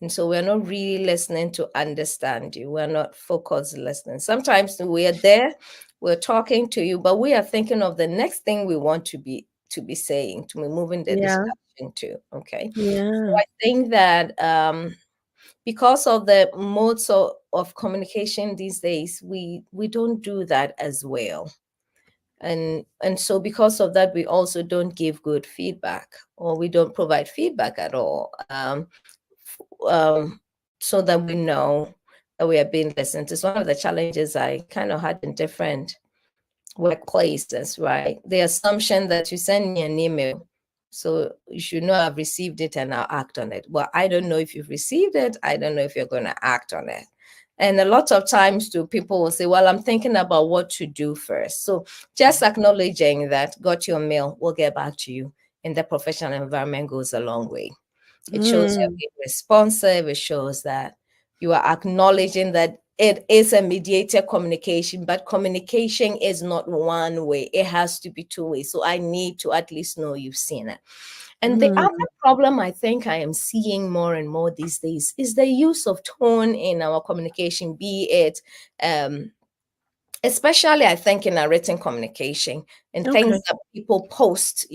Speaker 2: And so we're not really listening to understand you. We're not focused listening. Sometimes we're there, we're talking to you, but we are thinking of the next thing we want to be saying, to be moving the
Speaker 1: yeah,
Speaker 2: discussion to. Okay. So
Speaker 1: yeah,
Speaker 2: I think that because of the modes of communication these days, we don't do that as well. And so because of that, we also don't give good feedback, or we don't provide feedback at all. Um, so that we know that we are being listened to. It's one of the challenges I kind of had in different workplaces, right? The assumption that you send me an email, so you should know I've received it and I'll act on it. Well, I don't know if you've received it. I don't know if you're going to act on it. And a lot of times, too, people will say, well, I'm thinking about what to do first. So just acknowledging that, got your mail, we'll get back to you in the professional environment goes a long way. It shows you're
Speaker 1: mm,
Speaker 2: being responsive. It shows that you are acknowledging that it is a mediated communication, but communication is not one way. It has to be two ways. So I need to at least know you've seen it. And the other
Speaker 1: mm,
Speaker 2: problem I think I am seeing more and more these days is the use of tone in our communication, be it especially I think in our written communication and things
Speaker 1: okay,
Speaker 2: that people post,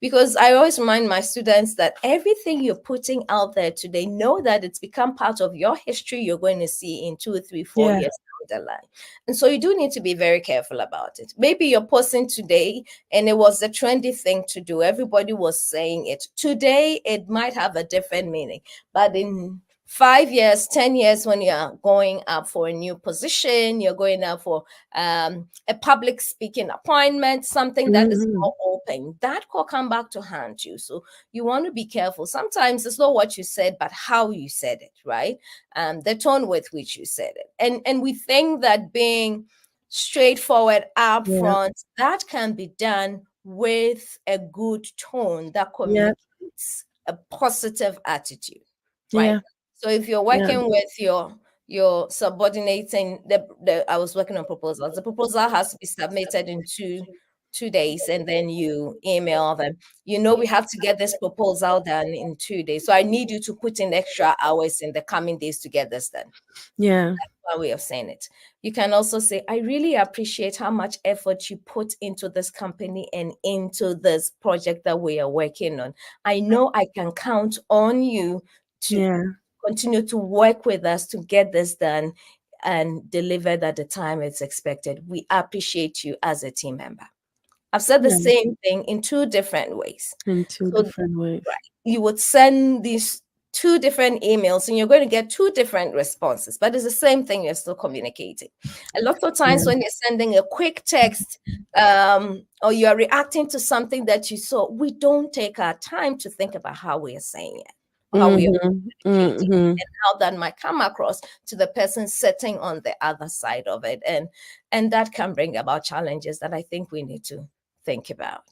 Speaker 2: because I always remind my students that everything you're putting out there today, know that it's become part of your history you're going to see in 2, 3, 4
Speaker 1: yeah,
Speaker 2: years down the line. And so you do need to be very careful about it. Maybe you're posting today and it was the trendy thing to do. Everybody was saying it. Today, it might have a different meaning, but in 5 years, 10 years, when you're going up for a new position, you're going up for a public speaking appointment, something that is
Speaker 1: mm,
Speaker 2: more open, that could come back to haunt you. So you want to be careful. Sometimes it's not what you said, but how you said it, right? The tone with which you said it. And we think that being straightforward,
Speaker 1: yeah,
Speaker 2: upfront, that can be done with a good tone that
Speaker 1: yeah,
Speaker 2: communicates a positive attitude, right?
Speaker 1: yeah,
Speaker 2: So if you're
Speaker 1: yeah,
Speaker 2: working with your subordinating the I was working on proposals. The proposal has to be submitted in two days, and then you email them. We have to get this proposal done in 2 days. So I need you to put in extra hours in the coming days to get this done.
Speaker 1: yeah,
Speaker 2: One way of saying it. You can also say, I really appreciate how much effort you put into this company and into this project that we are working on. I know I can count on you to
Speaker 1: yeah,
Speaker 2: continue to work with us to get this done and delivered at the time it's expected. We appreciate you as a team member. I've said the
Speaker 1: yeah,
Speaker 2: same thing in two different ways.
Speaker 1: in two
Speaker 2: So
Speaker 1: different ways.
Speaker 2: you would send these two different emails and you're going to get two different responses, but it's the same thing. You're still communicating. A lot of times
Speaker 1: Yeah,
Speaker 2: when you're sending a quick text, or you're reacting to something that you saw, we don't take our time to think about how we are saying it or how we are
Speaker 1: mm-hmm,
Speaker 2: communicating
Speaker 1: mm-hmm,
Speaker 2: and how that might come across to the person sitting on the other side of it. And that can bring about challenges that I think we need to think about.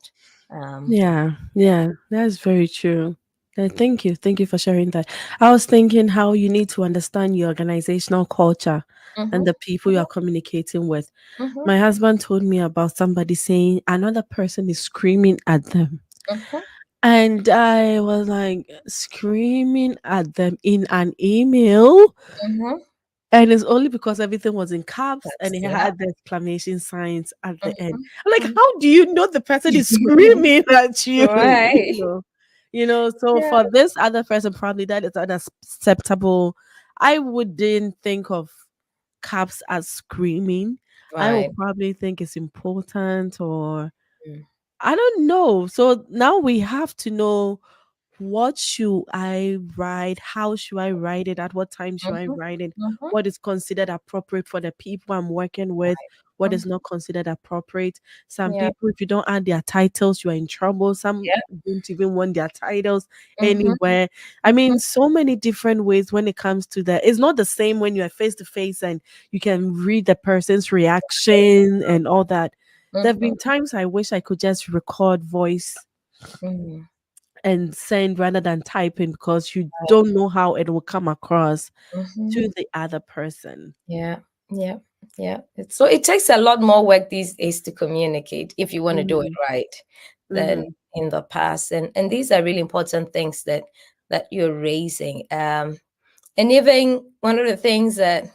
Speaker 2: um,
Speaker 1: yeah, yeah, that's very true. Thank you for sharing that. I was thinking how you need to understand your organizational culture.
Speaker 2: Mm-hmm.
Speaker 1: and the people you are communicating with.
Speaker 2: Mm-hmm.
Speaker 1: My husband told me about somebody saying another person is screaming at them.
Speaker 2: Mm-hmm.
Speaker 1: And I was like, screaming at them in an email.
Speaker 2: Mm-hmm.
Speaker 1: And it's only because everything was in caps and
Speaker 2: That's,
Speaker 1: it
Speaker 2: yeah.
Speaker 1: had the exclamation signs at the end. I'm like,
Speaker 2: Mm-hmm.
Speaker 1: how do you know the person is screaming at you? You
Speaker 2: Right.
Speaker 1: know, so
Speaker 2: Yeah.
Speaker 1: for this other person, probably that is unacceptable. I wouldn't think of caps as screaming. I will
Speaker 2: Right.
Speaker 1: probably think it's important, or
Speaker 2: Mm.
Speaker 1: I don't know. So now we have to know, what should I write? How should I write it? At what time should I
Speaker 2: Mm-hmm.
Speaker 1: write it?
Speaker 2: Mm-hmm.
Speaker 1: What is considered appropriate for the people I'm working with? What
Speaker 2: Mm-hmm.
Speaker 1: is not considered appropriate? Some
Speaker 2: Yeah.
Speaker 1: people, if you don't add their titles, you are in trouble. Some
Speaker 2: Yeah.
Speaker 1: don't even want their titles
Speaker 2: Mm-hmm.
Speaker 1: anywhere. I
Speaker 2: Mm-hmm.
Speaker 1: mean, so many different ways when it comes to that. It's not the same when you're face to face and you can read the person's reaction and all that. There have
Speaker 2: Mm-hmm.
Speaker 1: been times I wish I could just record voice
Speaker 2: Mm-hmm.
Speaker 1: and send rather than typing, because you don't know how it will come across
Speaker 2: Mm-hmm.
Speaker 1: to the other person.
Speaker 2: Yeah, yeah, yeah. So it takes a lot more work these days to communicate if you want to do it
Speaker 1: Mhm,
Speaker 2: right than
Speaker 1: mhm.
Speaker 2: in the past. And these are really important things that you're raising. And even one of the things that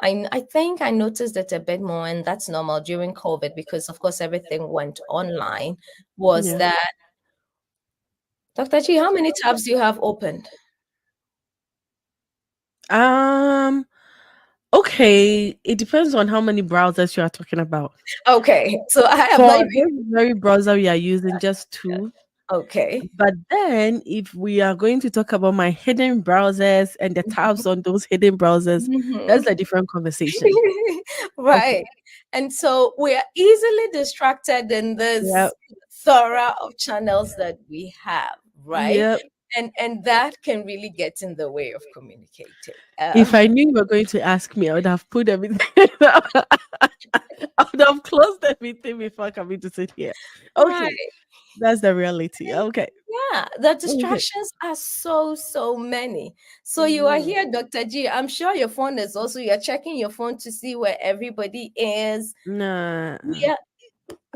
Speaker 2: I think I noticed it a bit more, and that's normal during COVID because of course everything went online, was
Speaker 1: Yeah.
Speaker 2: that Dr. G, how many tabs do you have opened?
Speaker 1: Um. Okay. It depends on how many browsers you are talking about.
Speaker 2: Okay, so I have not
Speaker 1: For
Speaker 2: even
Speaker 1: this very browser we are using, just two.
Speaker 2: okay.
Speaker 1: But then, if we are going to talk about my hidden browsers and the tabs on those hidden browsers,
Speaker 2: Mhm.
Speaker 1: that's a different conversation. Okay.
Speaker 2: Right. And so we are easily distracted in
Speaker 1: Yeah.
Speaker 2: this thorough of channels that we have, right?
Speaker 1: Yeah.
Speaker 2: And that can really get in the way of communicating.
Speaker 1: If I knew you were going to ask me, I would have put everything. I would have closed everything before coming to sit here. Okay,
Speaker 2: Right.
Speaker 1: that's the reality. Okay,
Speaker 2: Yeah, the
Speaker 1: okay.
Speaker 2: distractions are so many. So you are
Speaker 1: Mhm.
Speaker 2: here, Dr. G. I'm sure your phone is also, you're checking your phone to see where everybody is.
Speaker 1: Nah,
Speaker 2: We are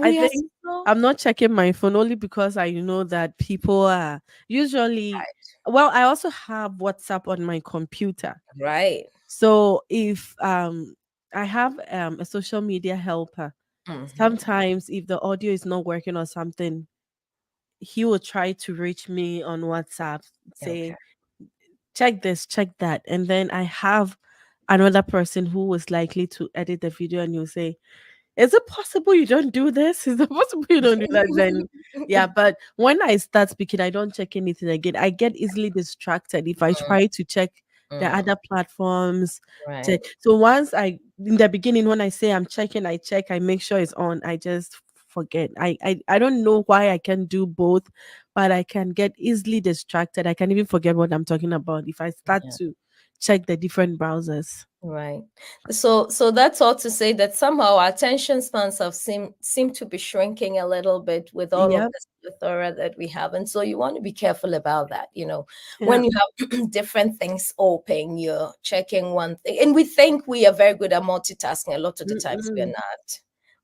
Speaker 1: I
Speaker 2: we are
Speaker 1: think
Speaker 2: so
Speaker 1: I'm not checking my phone only because I know that people are usually. Well, I also have WhatsApp on my computer.
Speaker 2: right.
Speaker 1: So if I have a social media helper,
Speaker 2: Hmm.
Speaker 1: sometimes if the audio is not working or something, he will try to reach me on WhatsApp,
Speaker 2: Okay.
Speaker 1: say, check this, check that. And then I have another person who was likely to edit the video, and he'll say, is it possible you don't do this? Is it possible you don't do that? Then, yeah. But when I start speaking, I don't check anything again. I get easily distracted if I try to check the
Speaker 2: Mm,
Speaker 1: other platforms.
Speaker 2: right.
Speaker 1: So once in the beginning, when I say I'm checking, I check, I make sure it's on. I just forget. I don't know why I can do both, but I can get easily distracted. I can even forget what I'm talking about if I start
Speaker 2: Yeah.
Speaker 1: to check the different browsers.
Speaker 2: Right. So that's all to say that somehow our attention spans have seem to be shrinking a little bit with all of
Speaker 1: Yep.
Speaker 2: this plethora that we have. And so you want to be careful about that.
Speaker 1: Yeah.
Speaker 2: When you have different things open, you're checking one thing. And we think we are very good at multitasking. A lot of the times we're
Speaker 1: Mm-mm.
Speaker 2: not.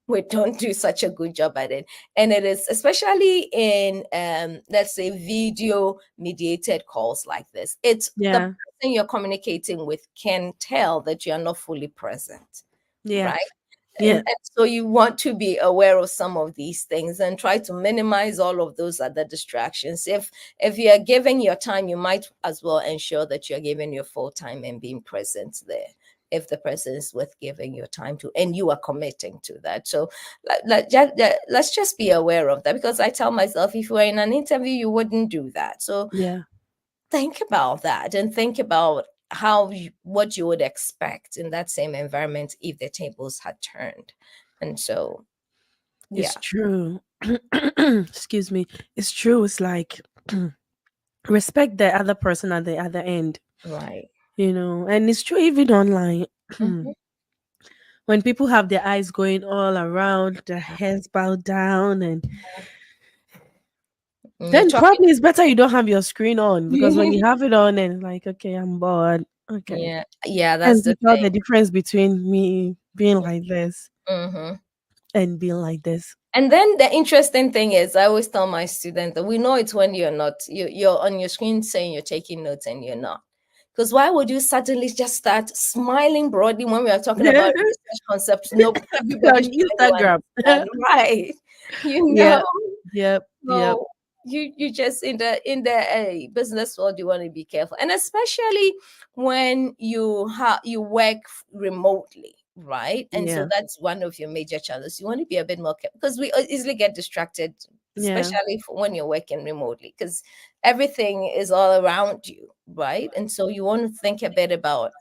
Speaker 2: We don't do such a good job at it. And it is especially in let's say video mediated calls like this. It's the
Speaker 1: Yeah.
Speaker 2: person you're communicating with can tell that you're not fully present,
Speaker 1: Yeah.
Speaker 2: right?
Speaker 1: Yeah.
Speaker 2: And so you want to be aware of some of these things and try to minimize all of those other distractions. If you are giving your time, you might as well ensure that you're giving your full time and being present there if the person is worth giving your time to and you are committing to that. So let's just be aware of that, because I tell myself if you were in an interview you wouldn't do that. So
Speaker 1: Yeah.
Speaker 2: think about that and think about what you would expect in that same environment if the tables had turned. And so
Speaker 1: It's
Speaker 2: yeah.
Speaker 1: true. Excuse me. It's true. It's like respect the other person at the other end,
Speaker 2: Right.
Speaker 1: and it's true even online.
Speaker 2: Mhm.
Speaker 1: When people have their eyes going all around, their heads bowed down, and
Speaker 2: And you're
Speaker 1: then
Speaker 2: talking.
Speaker 1: probably it's better you don't have your screen on, because when you have it on and it's like, okay, I'm bored. Okay.
Speaker 2: Yeah, yeah, that's
Speaker 1: And
Speaker 2: the
Speaker 1: you tell the
Speaker 2: thing.
Speaker 1: difference between me being like this
Speaker 2: Hmm.
Speaker 1: and being like this.
Speaker 2: And then the interesting thing is, I always tell my students that we know it's when you're not, you're on your screen saying you're taking notes and you're not. Because why would you suddenly just start smiling broadly when we are talking about research concepts? No, everybody
Speaker 1: On
Speaker 2: should really
Speaker 1: Instagram.
Speaker 2: understand, right? You know,
Speaker 1: Yeah. Yep. Yep.
Speaker 2: so you just in the business world, you want to be careful, and especially when you work remotely, right? And so
Speaker 1: Yeah.
Speaker 2: that's one of your major challenges. You want to be a bit more careful because we easily get distracted,
Speaker 1: Yeah.
Speaker 2: especially when you're working remotely, because everything is all around you, right? And so you want to think a bit about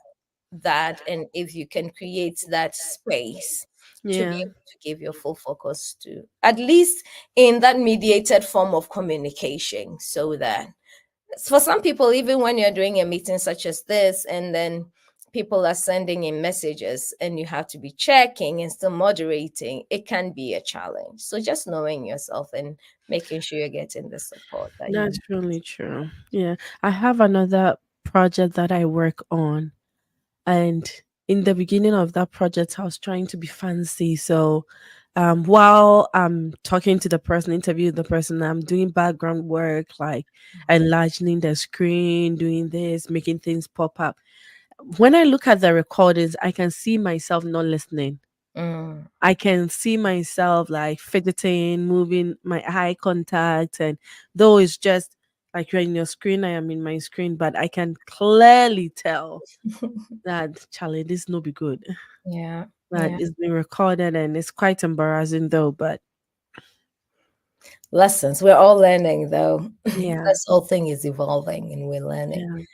Speaker 2: that, and if you can create that space to be
Speaker 1: Yeah.
Speaker 2: able to give your full focus to at least in that mediated form of communication, so that for some people, even when you're doing a meeting such as this, and then people are sending in messages and you have to be checking and still moderating, it can be a challenge. So just knowing yourself and making sure you're getting the support that you
Speaker 1: That's
Speaker 2: need.
Speaker 1: really true. Yeah. I have another project that I work on. And in the beginning of that project, I was trying to be fancy. So while I'm talking to the person, interviewing the person, I'm doing background work, like enlarging the screen, doing this, making things pop up. When I look at the recordings, I can see myself not listening.
Speaker 2: Mm.
Speaker 1: I can see myself like fidgeting, moving my eye contact, and though it's just like you're in your screen, I am in my screen, but I can clearly tell that Charlie, this no be good.
Speaker 2: Yeah,
Speaker 1: That
Speaker 2: yeah.
Speaker 1: is being recorded and it's quite embarrassing though, but
Speaker 2: Lessons. We're all learning, though.
Speaker 1: yeah,
Speaker 2: This whole thing is evolving and we're learning.
Speaker 1: yeah,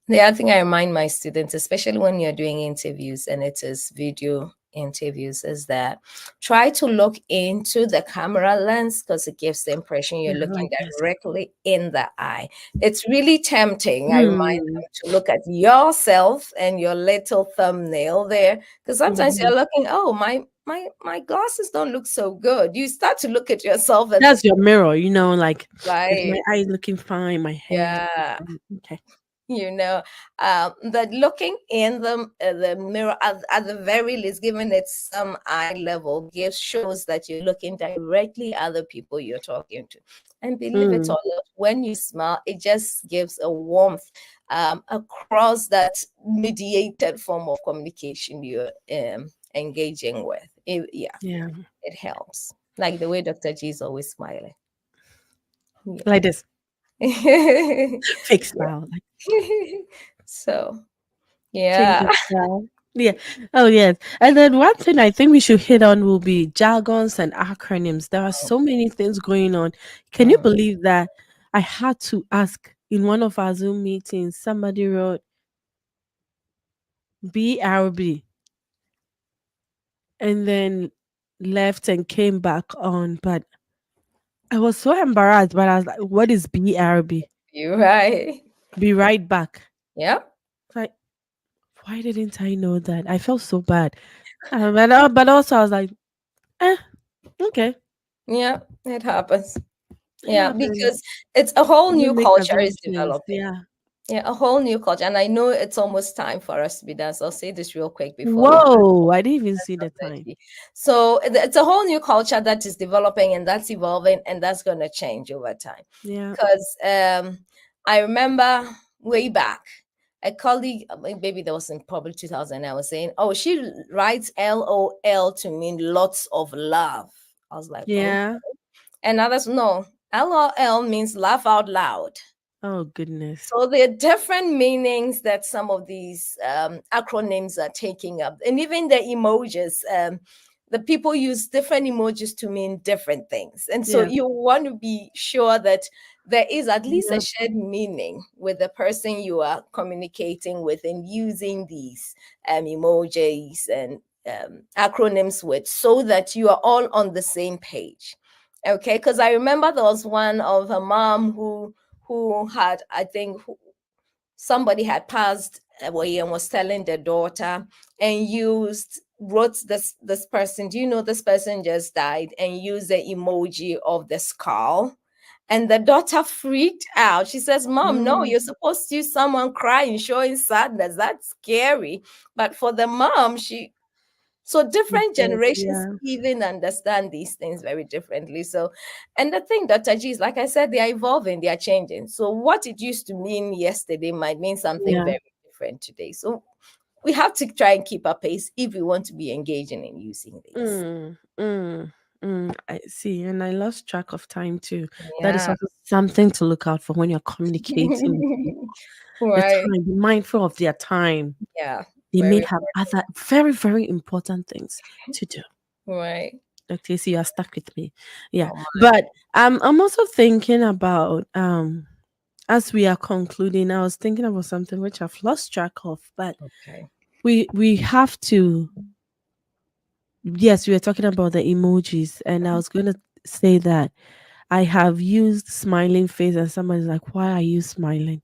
Speaker 2: The other thing I remind my students, especially when you're doing interviews and it is video interviews, is that try to look into the camera lens because it gives the impression you're
Speaker 1: yeah,
Speaker 2: looking
Speaker 1: like this.
Speaker 2: directly in the eye. It's really tempting. I remind
Speaker 1: Hmm.
Speaker 2: them to look at yourself and your little thumbnail there because sometimes
Speaker 1: Mhm.
Speaker 2: you're looking, oh, my glasses don't look so good. You start to look at yourself and
Speaker 1: That's your mirror, like is my
Speaker 2: right,
Speaker 1: eye looking fine, my hair looking
Speaker 2: yeah.
Speaker 1: fine. Okay.
Speaker 2: You know, that looking in the mirror at the very least, given it some eye level, gives shows that you're looking directly at the people you're talking to. And believe it
Speaker 1: Mm,
Speaker 2: or not, when you smile, it just gives a warmth across that mediated form of communication you're engaging with. Yeah,
Speaker 1: yeah.
Speaker 2: it helps. Like the way Dr. G is always smiling.
Speaker 1: Like this.
Speaker 2: Yeah.
Speaker 1: Fake smile. Like
Speaker 2: So,
Speaker 1: change
Speaker 2: yeah.
Speaker 1: your style. Yeah. Oh yes. And then one thing I think we should hit on will be jargons and acronyms. There are so many things going on. Can you
Speaker 2: Mm.
Speaker 1: believe that I had to ask in one of our Zoom meetings, somebody wrote BRB and then left and came back on. But I was so embarrassed, but I was like, what is BRB?
Speaker 2: You're right.
Speaker 1: Be right back.
Speaker 2: Yeah.
Speaker 1: Like, why didn't I know that? I felt so bad. But also I was like, eh, okay.
Speaker 2: Yeah. It happens.
Speaker 1: It
Speaker 2: Yeah.
Speaker 1: happens.
Speaker 2: Because it's a whole
Speaker 1: Let me
Speaker 2: new
Speaker 1: make
Speaker 2: culture is
Speaker 1: assumptions.
Speaker 2: developing.
Speaker 1: Yeah.
Speaker 2: Yeah. A whole new culture. And I know it's almost time for us to be done. So I'll say this real quick before we
Speaker 1: Whoa. I didn't even see the time.
Speaker 2: So it's a whole new culture that is developing and that's evolving and that's going to change over time.
Speaker 1: Yeah.
Speaker 2: Because I remember way back, a colleague, maybe that was in probably 2000, I was saying, oh, she writes LOL to mean lots of love. I was like, oh,
Speaker 1: Yeah.
Speaker 2: and others, no, LOL means laugh out loud.
Speaker 1: Oh goodness.
Speaker 2: So there are different meanings that some of these acronyms are taking up, and even the emojis. The people use different emojis to mean different things, and so
Speaker 1: Yeah.
Speaker 2: you want to be sure that there is at least a
Speaker 1: Yep.
Speaker 2: shared meaning with the person you are communicating with, and using these emojis and acronyms with, so that you are all on the same page. Okay, because I remember there was one of a mom who had, I think, somebody had passed away and was telling their daughter and wrote this person. Do you know this person just died? And used the emoji of the skull. And the daughter freaked out. She says, Mom, no,
Speaker 1: Mm.
Speaker 2: you're supposed to see someone crying, showing sadness. That's scary. But for the mom, so
Speaker 1: It
Speaker 2: different
Speaker 1: did,
Speaker 2: generations
Speaker 1: yeah.
Speaker 2: even understand these things very differently. So, and the thing, Dr. G, is like I said, they are evolving, they are changing. So what it used to mean yesterday might mean something
Speaker 1: Yeah.
Speaker 2: very different today. So we have to try and keep up pace if we want to be engaging in using these.
Speaker 1: Mm, mm, I see. And I lost track of time too. That is
Speaker 2: Yeah.
Speaker 1: also something to look out for when you're communicating with people. The
Speaker 2: Right.
Speaker 1: time, be mindful of their time.
Speaker 2: Yeah.
Speaker 1: They may
Speaker 2: Very
Speaker 1: have other very, very important things to do.
Speaker 2: right.
Speaker 1: Okay, so you are stuck with me. Yeah.
Speaker 2: Oh my.
Speaker 1: But I'm also thinking about as we are concluding, I was thinking about something which I've lost track of, but
Speaker 2: Okay.
Speaker 1: we have to, yes, we were talking about the emojis, and I was gonna say that I have used smiling face, and somebody's like, why are you smiling?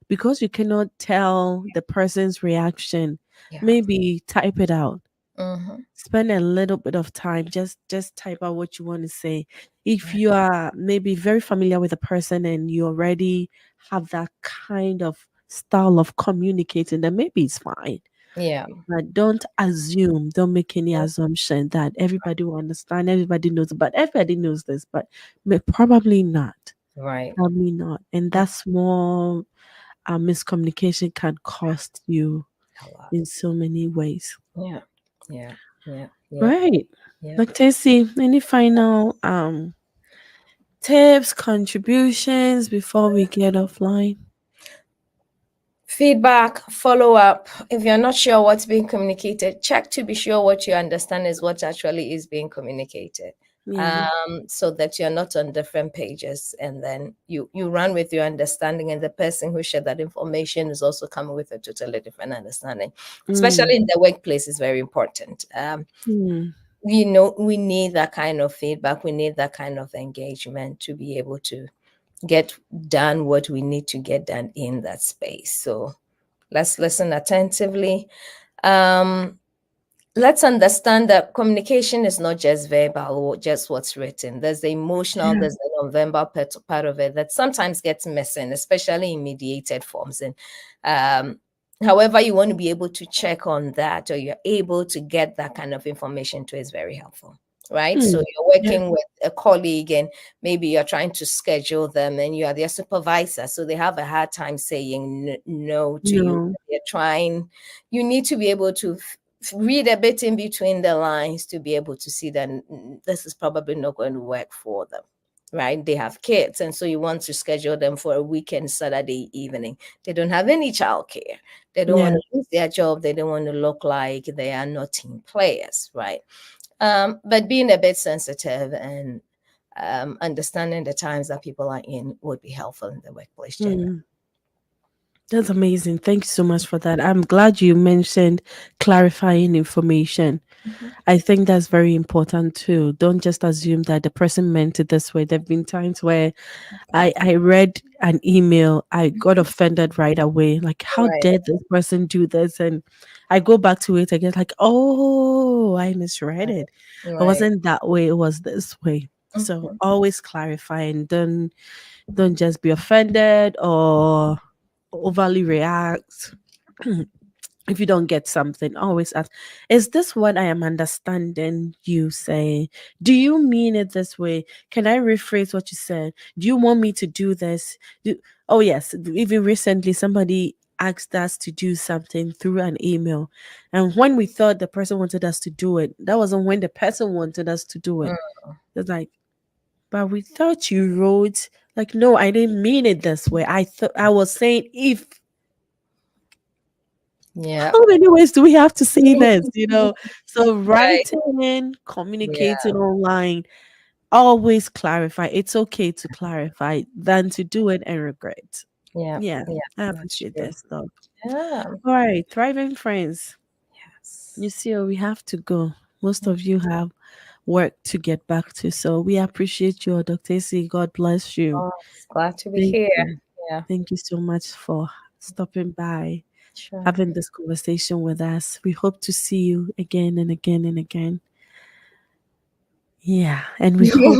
Speaker 1: Because you cannot tell the person's reaction.
Speaker 2: Yeah.
Speaker 1: Maybe type it out.
Speaker 2: Mm-hmm.
Speaker 1: Spend a little bit of time. Just type out what you want to say. If
Speaker 2: Right.
Speaker 1: you are maybe very familiar with a person and you already have that kind of style of communicating, then maybe it's fine.
Speaker 2: Yeah.
Speaker 1: But don't assume, don't make any assumption that everybody will understand, everybody knows, but everybody knows this, but probably not.
Speaker 2: Right.
Speaker 1: Probably not. And that small miscommunication can cost you
Speaker 2: A lot.
Speaker 1: in so many ways.
Speaker 2: Yeah. Yeah. Yeah. Yeah.
Speaker 1: Right.
Speaker 2: Yeah.
Speaker 1: Like Tessie, any final tips, contributions before we get offline?
Speaker 2: Feedback, follow up. If you're not sure what's being communicated, check to be sure what you understand is what actually is being communicated.
Speaker 1: Yeah.
Speaker 2: So that you're not on different pages, and then you run with your understanding, and the person who shared that information is also coming with a totally different understanding.
Speaker 1: Mm.
Speaker 2: Especially in the workplace is very important.
Speaker 1: Mm.
Speaker 2: We need that kind of feedback. We need that kind of engagement to be able to get done what we need to get done in that space. So let's listen attentively. Um, let's understand that communication is not just verbal or just what's written. There's the emotional,
Speaker 1: Yeah.
Speaker 2: there's the non-verbal part of it that sometimes gets missing, especially in mediated forms. And um, however you want to be able to check on that, or you're able to get that kind of information to, is very helpful. Right. So
Speaker 1: Mm.
Speaker 2: you're
Speaker 1: Yeah.
Speaker 2: working with a colleague and maybe you're trying to schedule them and you are their supervisor. So they have a hard time saying no to you.
Speaker 1: No.
Speaker 2: They're trying, you need to be able to read a bit in between the lines to be able to see that this is probably not going to work for them. Right? They have kids, and so you want to schedule them for a weekend Saturday evening. They don't have any childcare. They don't
Speaker 1: Yeah.
Speaker 2: want to lose their job. They don't want to look like they are not team players, right? But being a bit sensitive and understanding the times that people are in would be helpful in the workplace generally.
Speaker 1: Mm. That's amazing. Thank you so much for that. I'm glad you mentioned clarifying information.
Speaker 2: Mhm.
Speaker 1: I think that's very important too. Don't just assume that the person meant it this way. There have been times where I read an email, I got offended right away. Like, how
Speaker 2: Right,
Speaker 1: dare this person do this? And I go back to it again, like, oh, I misread it. It
Speaker 2: right.
Speaker 1: wasn't that way, it was this way. So
Speaker 2: Mhm.
Speaker 1: always clarify and don't just be offended or overly react. If you don't get something, always ask, is this what I am understanding you say? Do you mean it this way? Can I rephrase what you said? Do you want me to do this? Oh, yes. Even recently, somebody asked us to do something through an email. And when we thought the person wanted us to do it, that wasn't when the person wanted us to do it.
Speaker 2: Mm.
Speaker 1: It's like, but we thought you wrote, like, no, I didn't mean it this way. I thought I was saying if.
Speaker 2: Yeah.
Speaker 1: How many ways do we have to say this? So
Speaker 2: Right.
Speaker 1: writing,
Speaker 2: Yeah.
Speaker 1: communicating online, always clarify. It's okay to clarify than to do it and regret.
Speaker 2: Yeah.
Speaker 1: Yeah,
Speaker 2: Yeah.
Speaker 1: I
Speaker 2: That's
Speaker 1: appreciate
Speaker 2: true.
Speaker 1: that stuff.
Speaker 2: Yeah.
Speaker 1: All right, thriving friends. You
Speaker 2: Yes.
Speaker 1: see, we have to go. Most of you have work to get back to, so we appreciate you, Dr. C. God bless you.
Speaker 2: Oh, glad to be
Speaker 1: Thank
Speaker 2: here.
Speaker 1: you.
Speaker 2: Yeah.
Speaker 1: Thank you so much for stopping by,
Speaker 2: Sure.
Speaker 1: having this conversation with us. We hope to see you again and again and again. Yeah, and we hope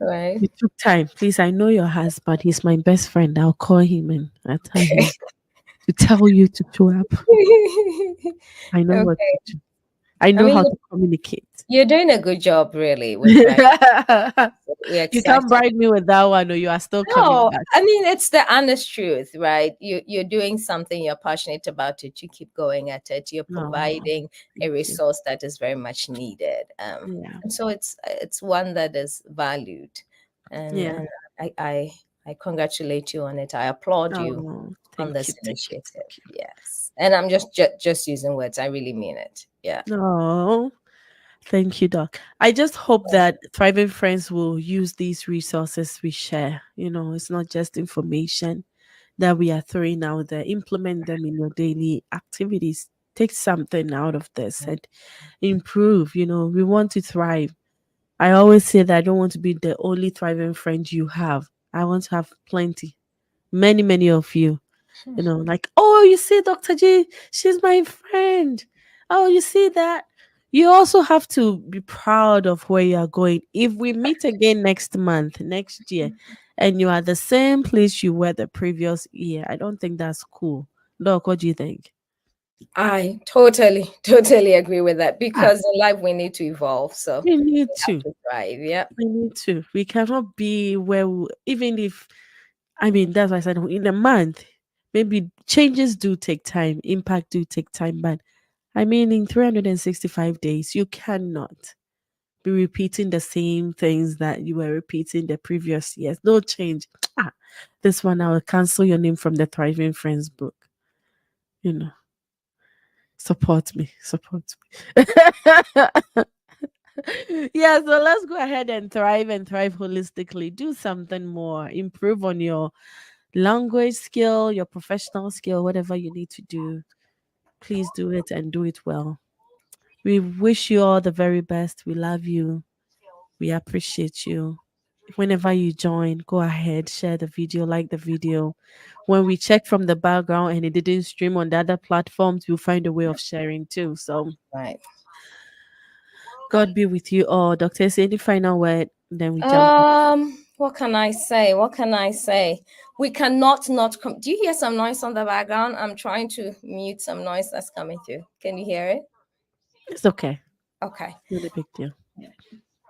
Speaker 2: Right.
Speaker 1: You took time. Please, I know your husband. He's my best friend. I'll call him and I'll tell him to tell you to show up. I know what
Speaker 2: Okay.
Speaker 1: to do. I
Speaker 2: I
Speaker 1: know
Speaker 2: mean,
Speaker 1: how to communicate.
Speaker 2: you're doing a good job, really, with
Speaker 1: You
Speaker 2: thriving. We're
Speaker 1: can't
Speaker 2: excited.
Speaker 1: bribe me with that one, or you are still coming
Speaker 2: No,
Speaker 1: back.
Speaker 2: I mean it's the honest truth, right? You're doing something, you're passionate about it, you keep going at it, you're
Speaker 1: No,
Speaker 2: providing a
Speaker 1: thank you.
Speaker 2: resource that is very much needed.
Speaker 1: Yeah,
Speaker 2: And so it's one that is valued.
Speaker 1: yeah.
Speaker 2: And I congratulate you on it. I applaud you
Speaker 1: Oh,
Speaker 2: on
Speaker 1: thank you,
Speaker 2: this
Speaker 1: thank you,
Speaker 2: initiative.
Speaker 1: thank you.
Speaker 2: Yes. And I'm just using words. I really mean it. Yeah.
Speaker 1: Oh, thank you, Doc. I just hope that Thriving Friends will use these resources we share. It's not just information that we are throwing out there. Implement them in your daily activities. Take something out of this and improve. We want to thrive. I always say that I don't want to be the only thriving friend you have. I want to have plenty, many, many of you. Like, oh, you see, Dr. G, she's my friend. Oh, you see that? You also have to be proud of where you are going. If we meet again next month, next year, and you are the same place you were the previous year, I don't think that's cool. Doc, what do you think?
Speaker 2: I totally, totally agree with that
Speaker 1: Ah,
Speaker 2: because in life we need to evolve. So
Speaker 1: we need
Speaker 2: we have
Speaker 1: to.
Speaker 2: to thrive. Yeah.
Speaker 1: We need to. We cannot be where even if, I mean, that's why I said in a month, maybe changes do take time, impact do take time, but I mean, in 365 days, you cannot be repeating the same things that you were repeating the previous years. No change. Ah, this one, I will cancel your name from the Thriving Friends book. You know, support me, support me. Yeah, so let's go ahead and thrive holistically. Do something more, improve on your language skill, your professional skill, whatever you need to do. Please do it and do it well. We wish you all the very best. We love you. We appreciate you. Whenever you join, go ahead, share the video, like the video. When we check from the background and it didn't stream on the other platforms, we'll find a way of sharing too. So,
Speaker 2: Right.
Speaker 1: God be with you all. Doctor, say any final word, then we jump off.
Speaker 2: What can I say? What can I say? We cannot not come. Do you hear some noise on the background? I'm trying to mute some noise that's coming through. Can you hear it?
Speaker 1: It's okay.
Speaker 2: Okay.
Speaker 1: Not a big deal.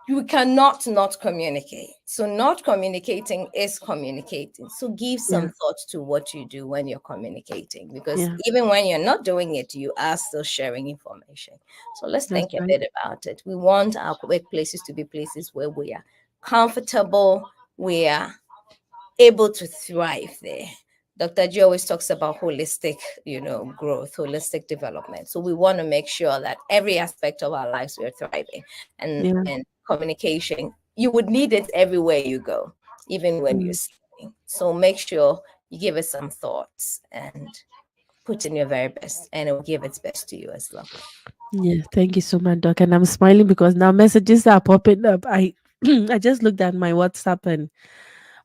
Speaker 2: You cannot not communicate. So not communicating is communicating. So give some
Speaker 1: Yeah,
Speaker 2: thought to what you do when you're communicating, because
Speaker 1: yeah,
Speaker 2: even when you're not doing it, you are still sharing information. So let's
Speaker 1: that's
Speaker 2: think a
Speaker 1: right.
Speaker 2: bit about it. We want our workplaces to be places where we are comfortable, we are able to thrive there. Dr. G always talks about holistic, growth, holistic development. So we want to make sure that every aspect of our lives we're thriving.
Speaker 1: Yeah.
Speaker 2: And communication, you would need it everywhere you go, even when you're
Speaker 1: Mm.
Speaker 2: sleeping. So make sure you give it some thoughts and put in your very best, and it will give its best to you as well.
Speaker 1: Yeah, thank you so much, Doc. And I'm smiling because now messages are popping up. I I just looked at my WhatsApp and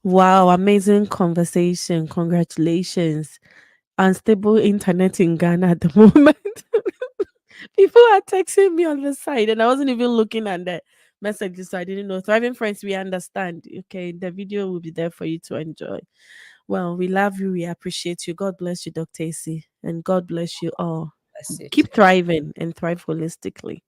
Speaker 1: wow, amazing conversation. Congratulations. Unstable internet in Ghana at the moment. People are texting me on the side, and I wasn't even looking at the messages, so I didn't know. Thriving Friends, we understand. Okay, the video will be there for you to enjoy. Well, we love you. We appreciate you. God bless you, Dr. AC, and God bless you all.
Speaker 2: Bless you too.
Speaker 1: Keep thriving and thrive holistically.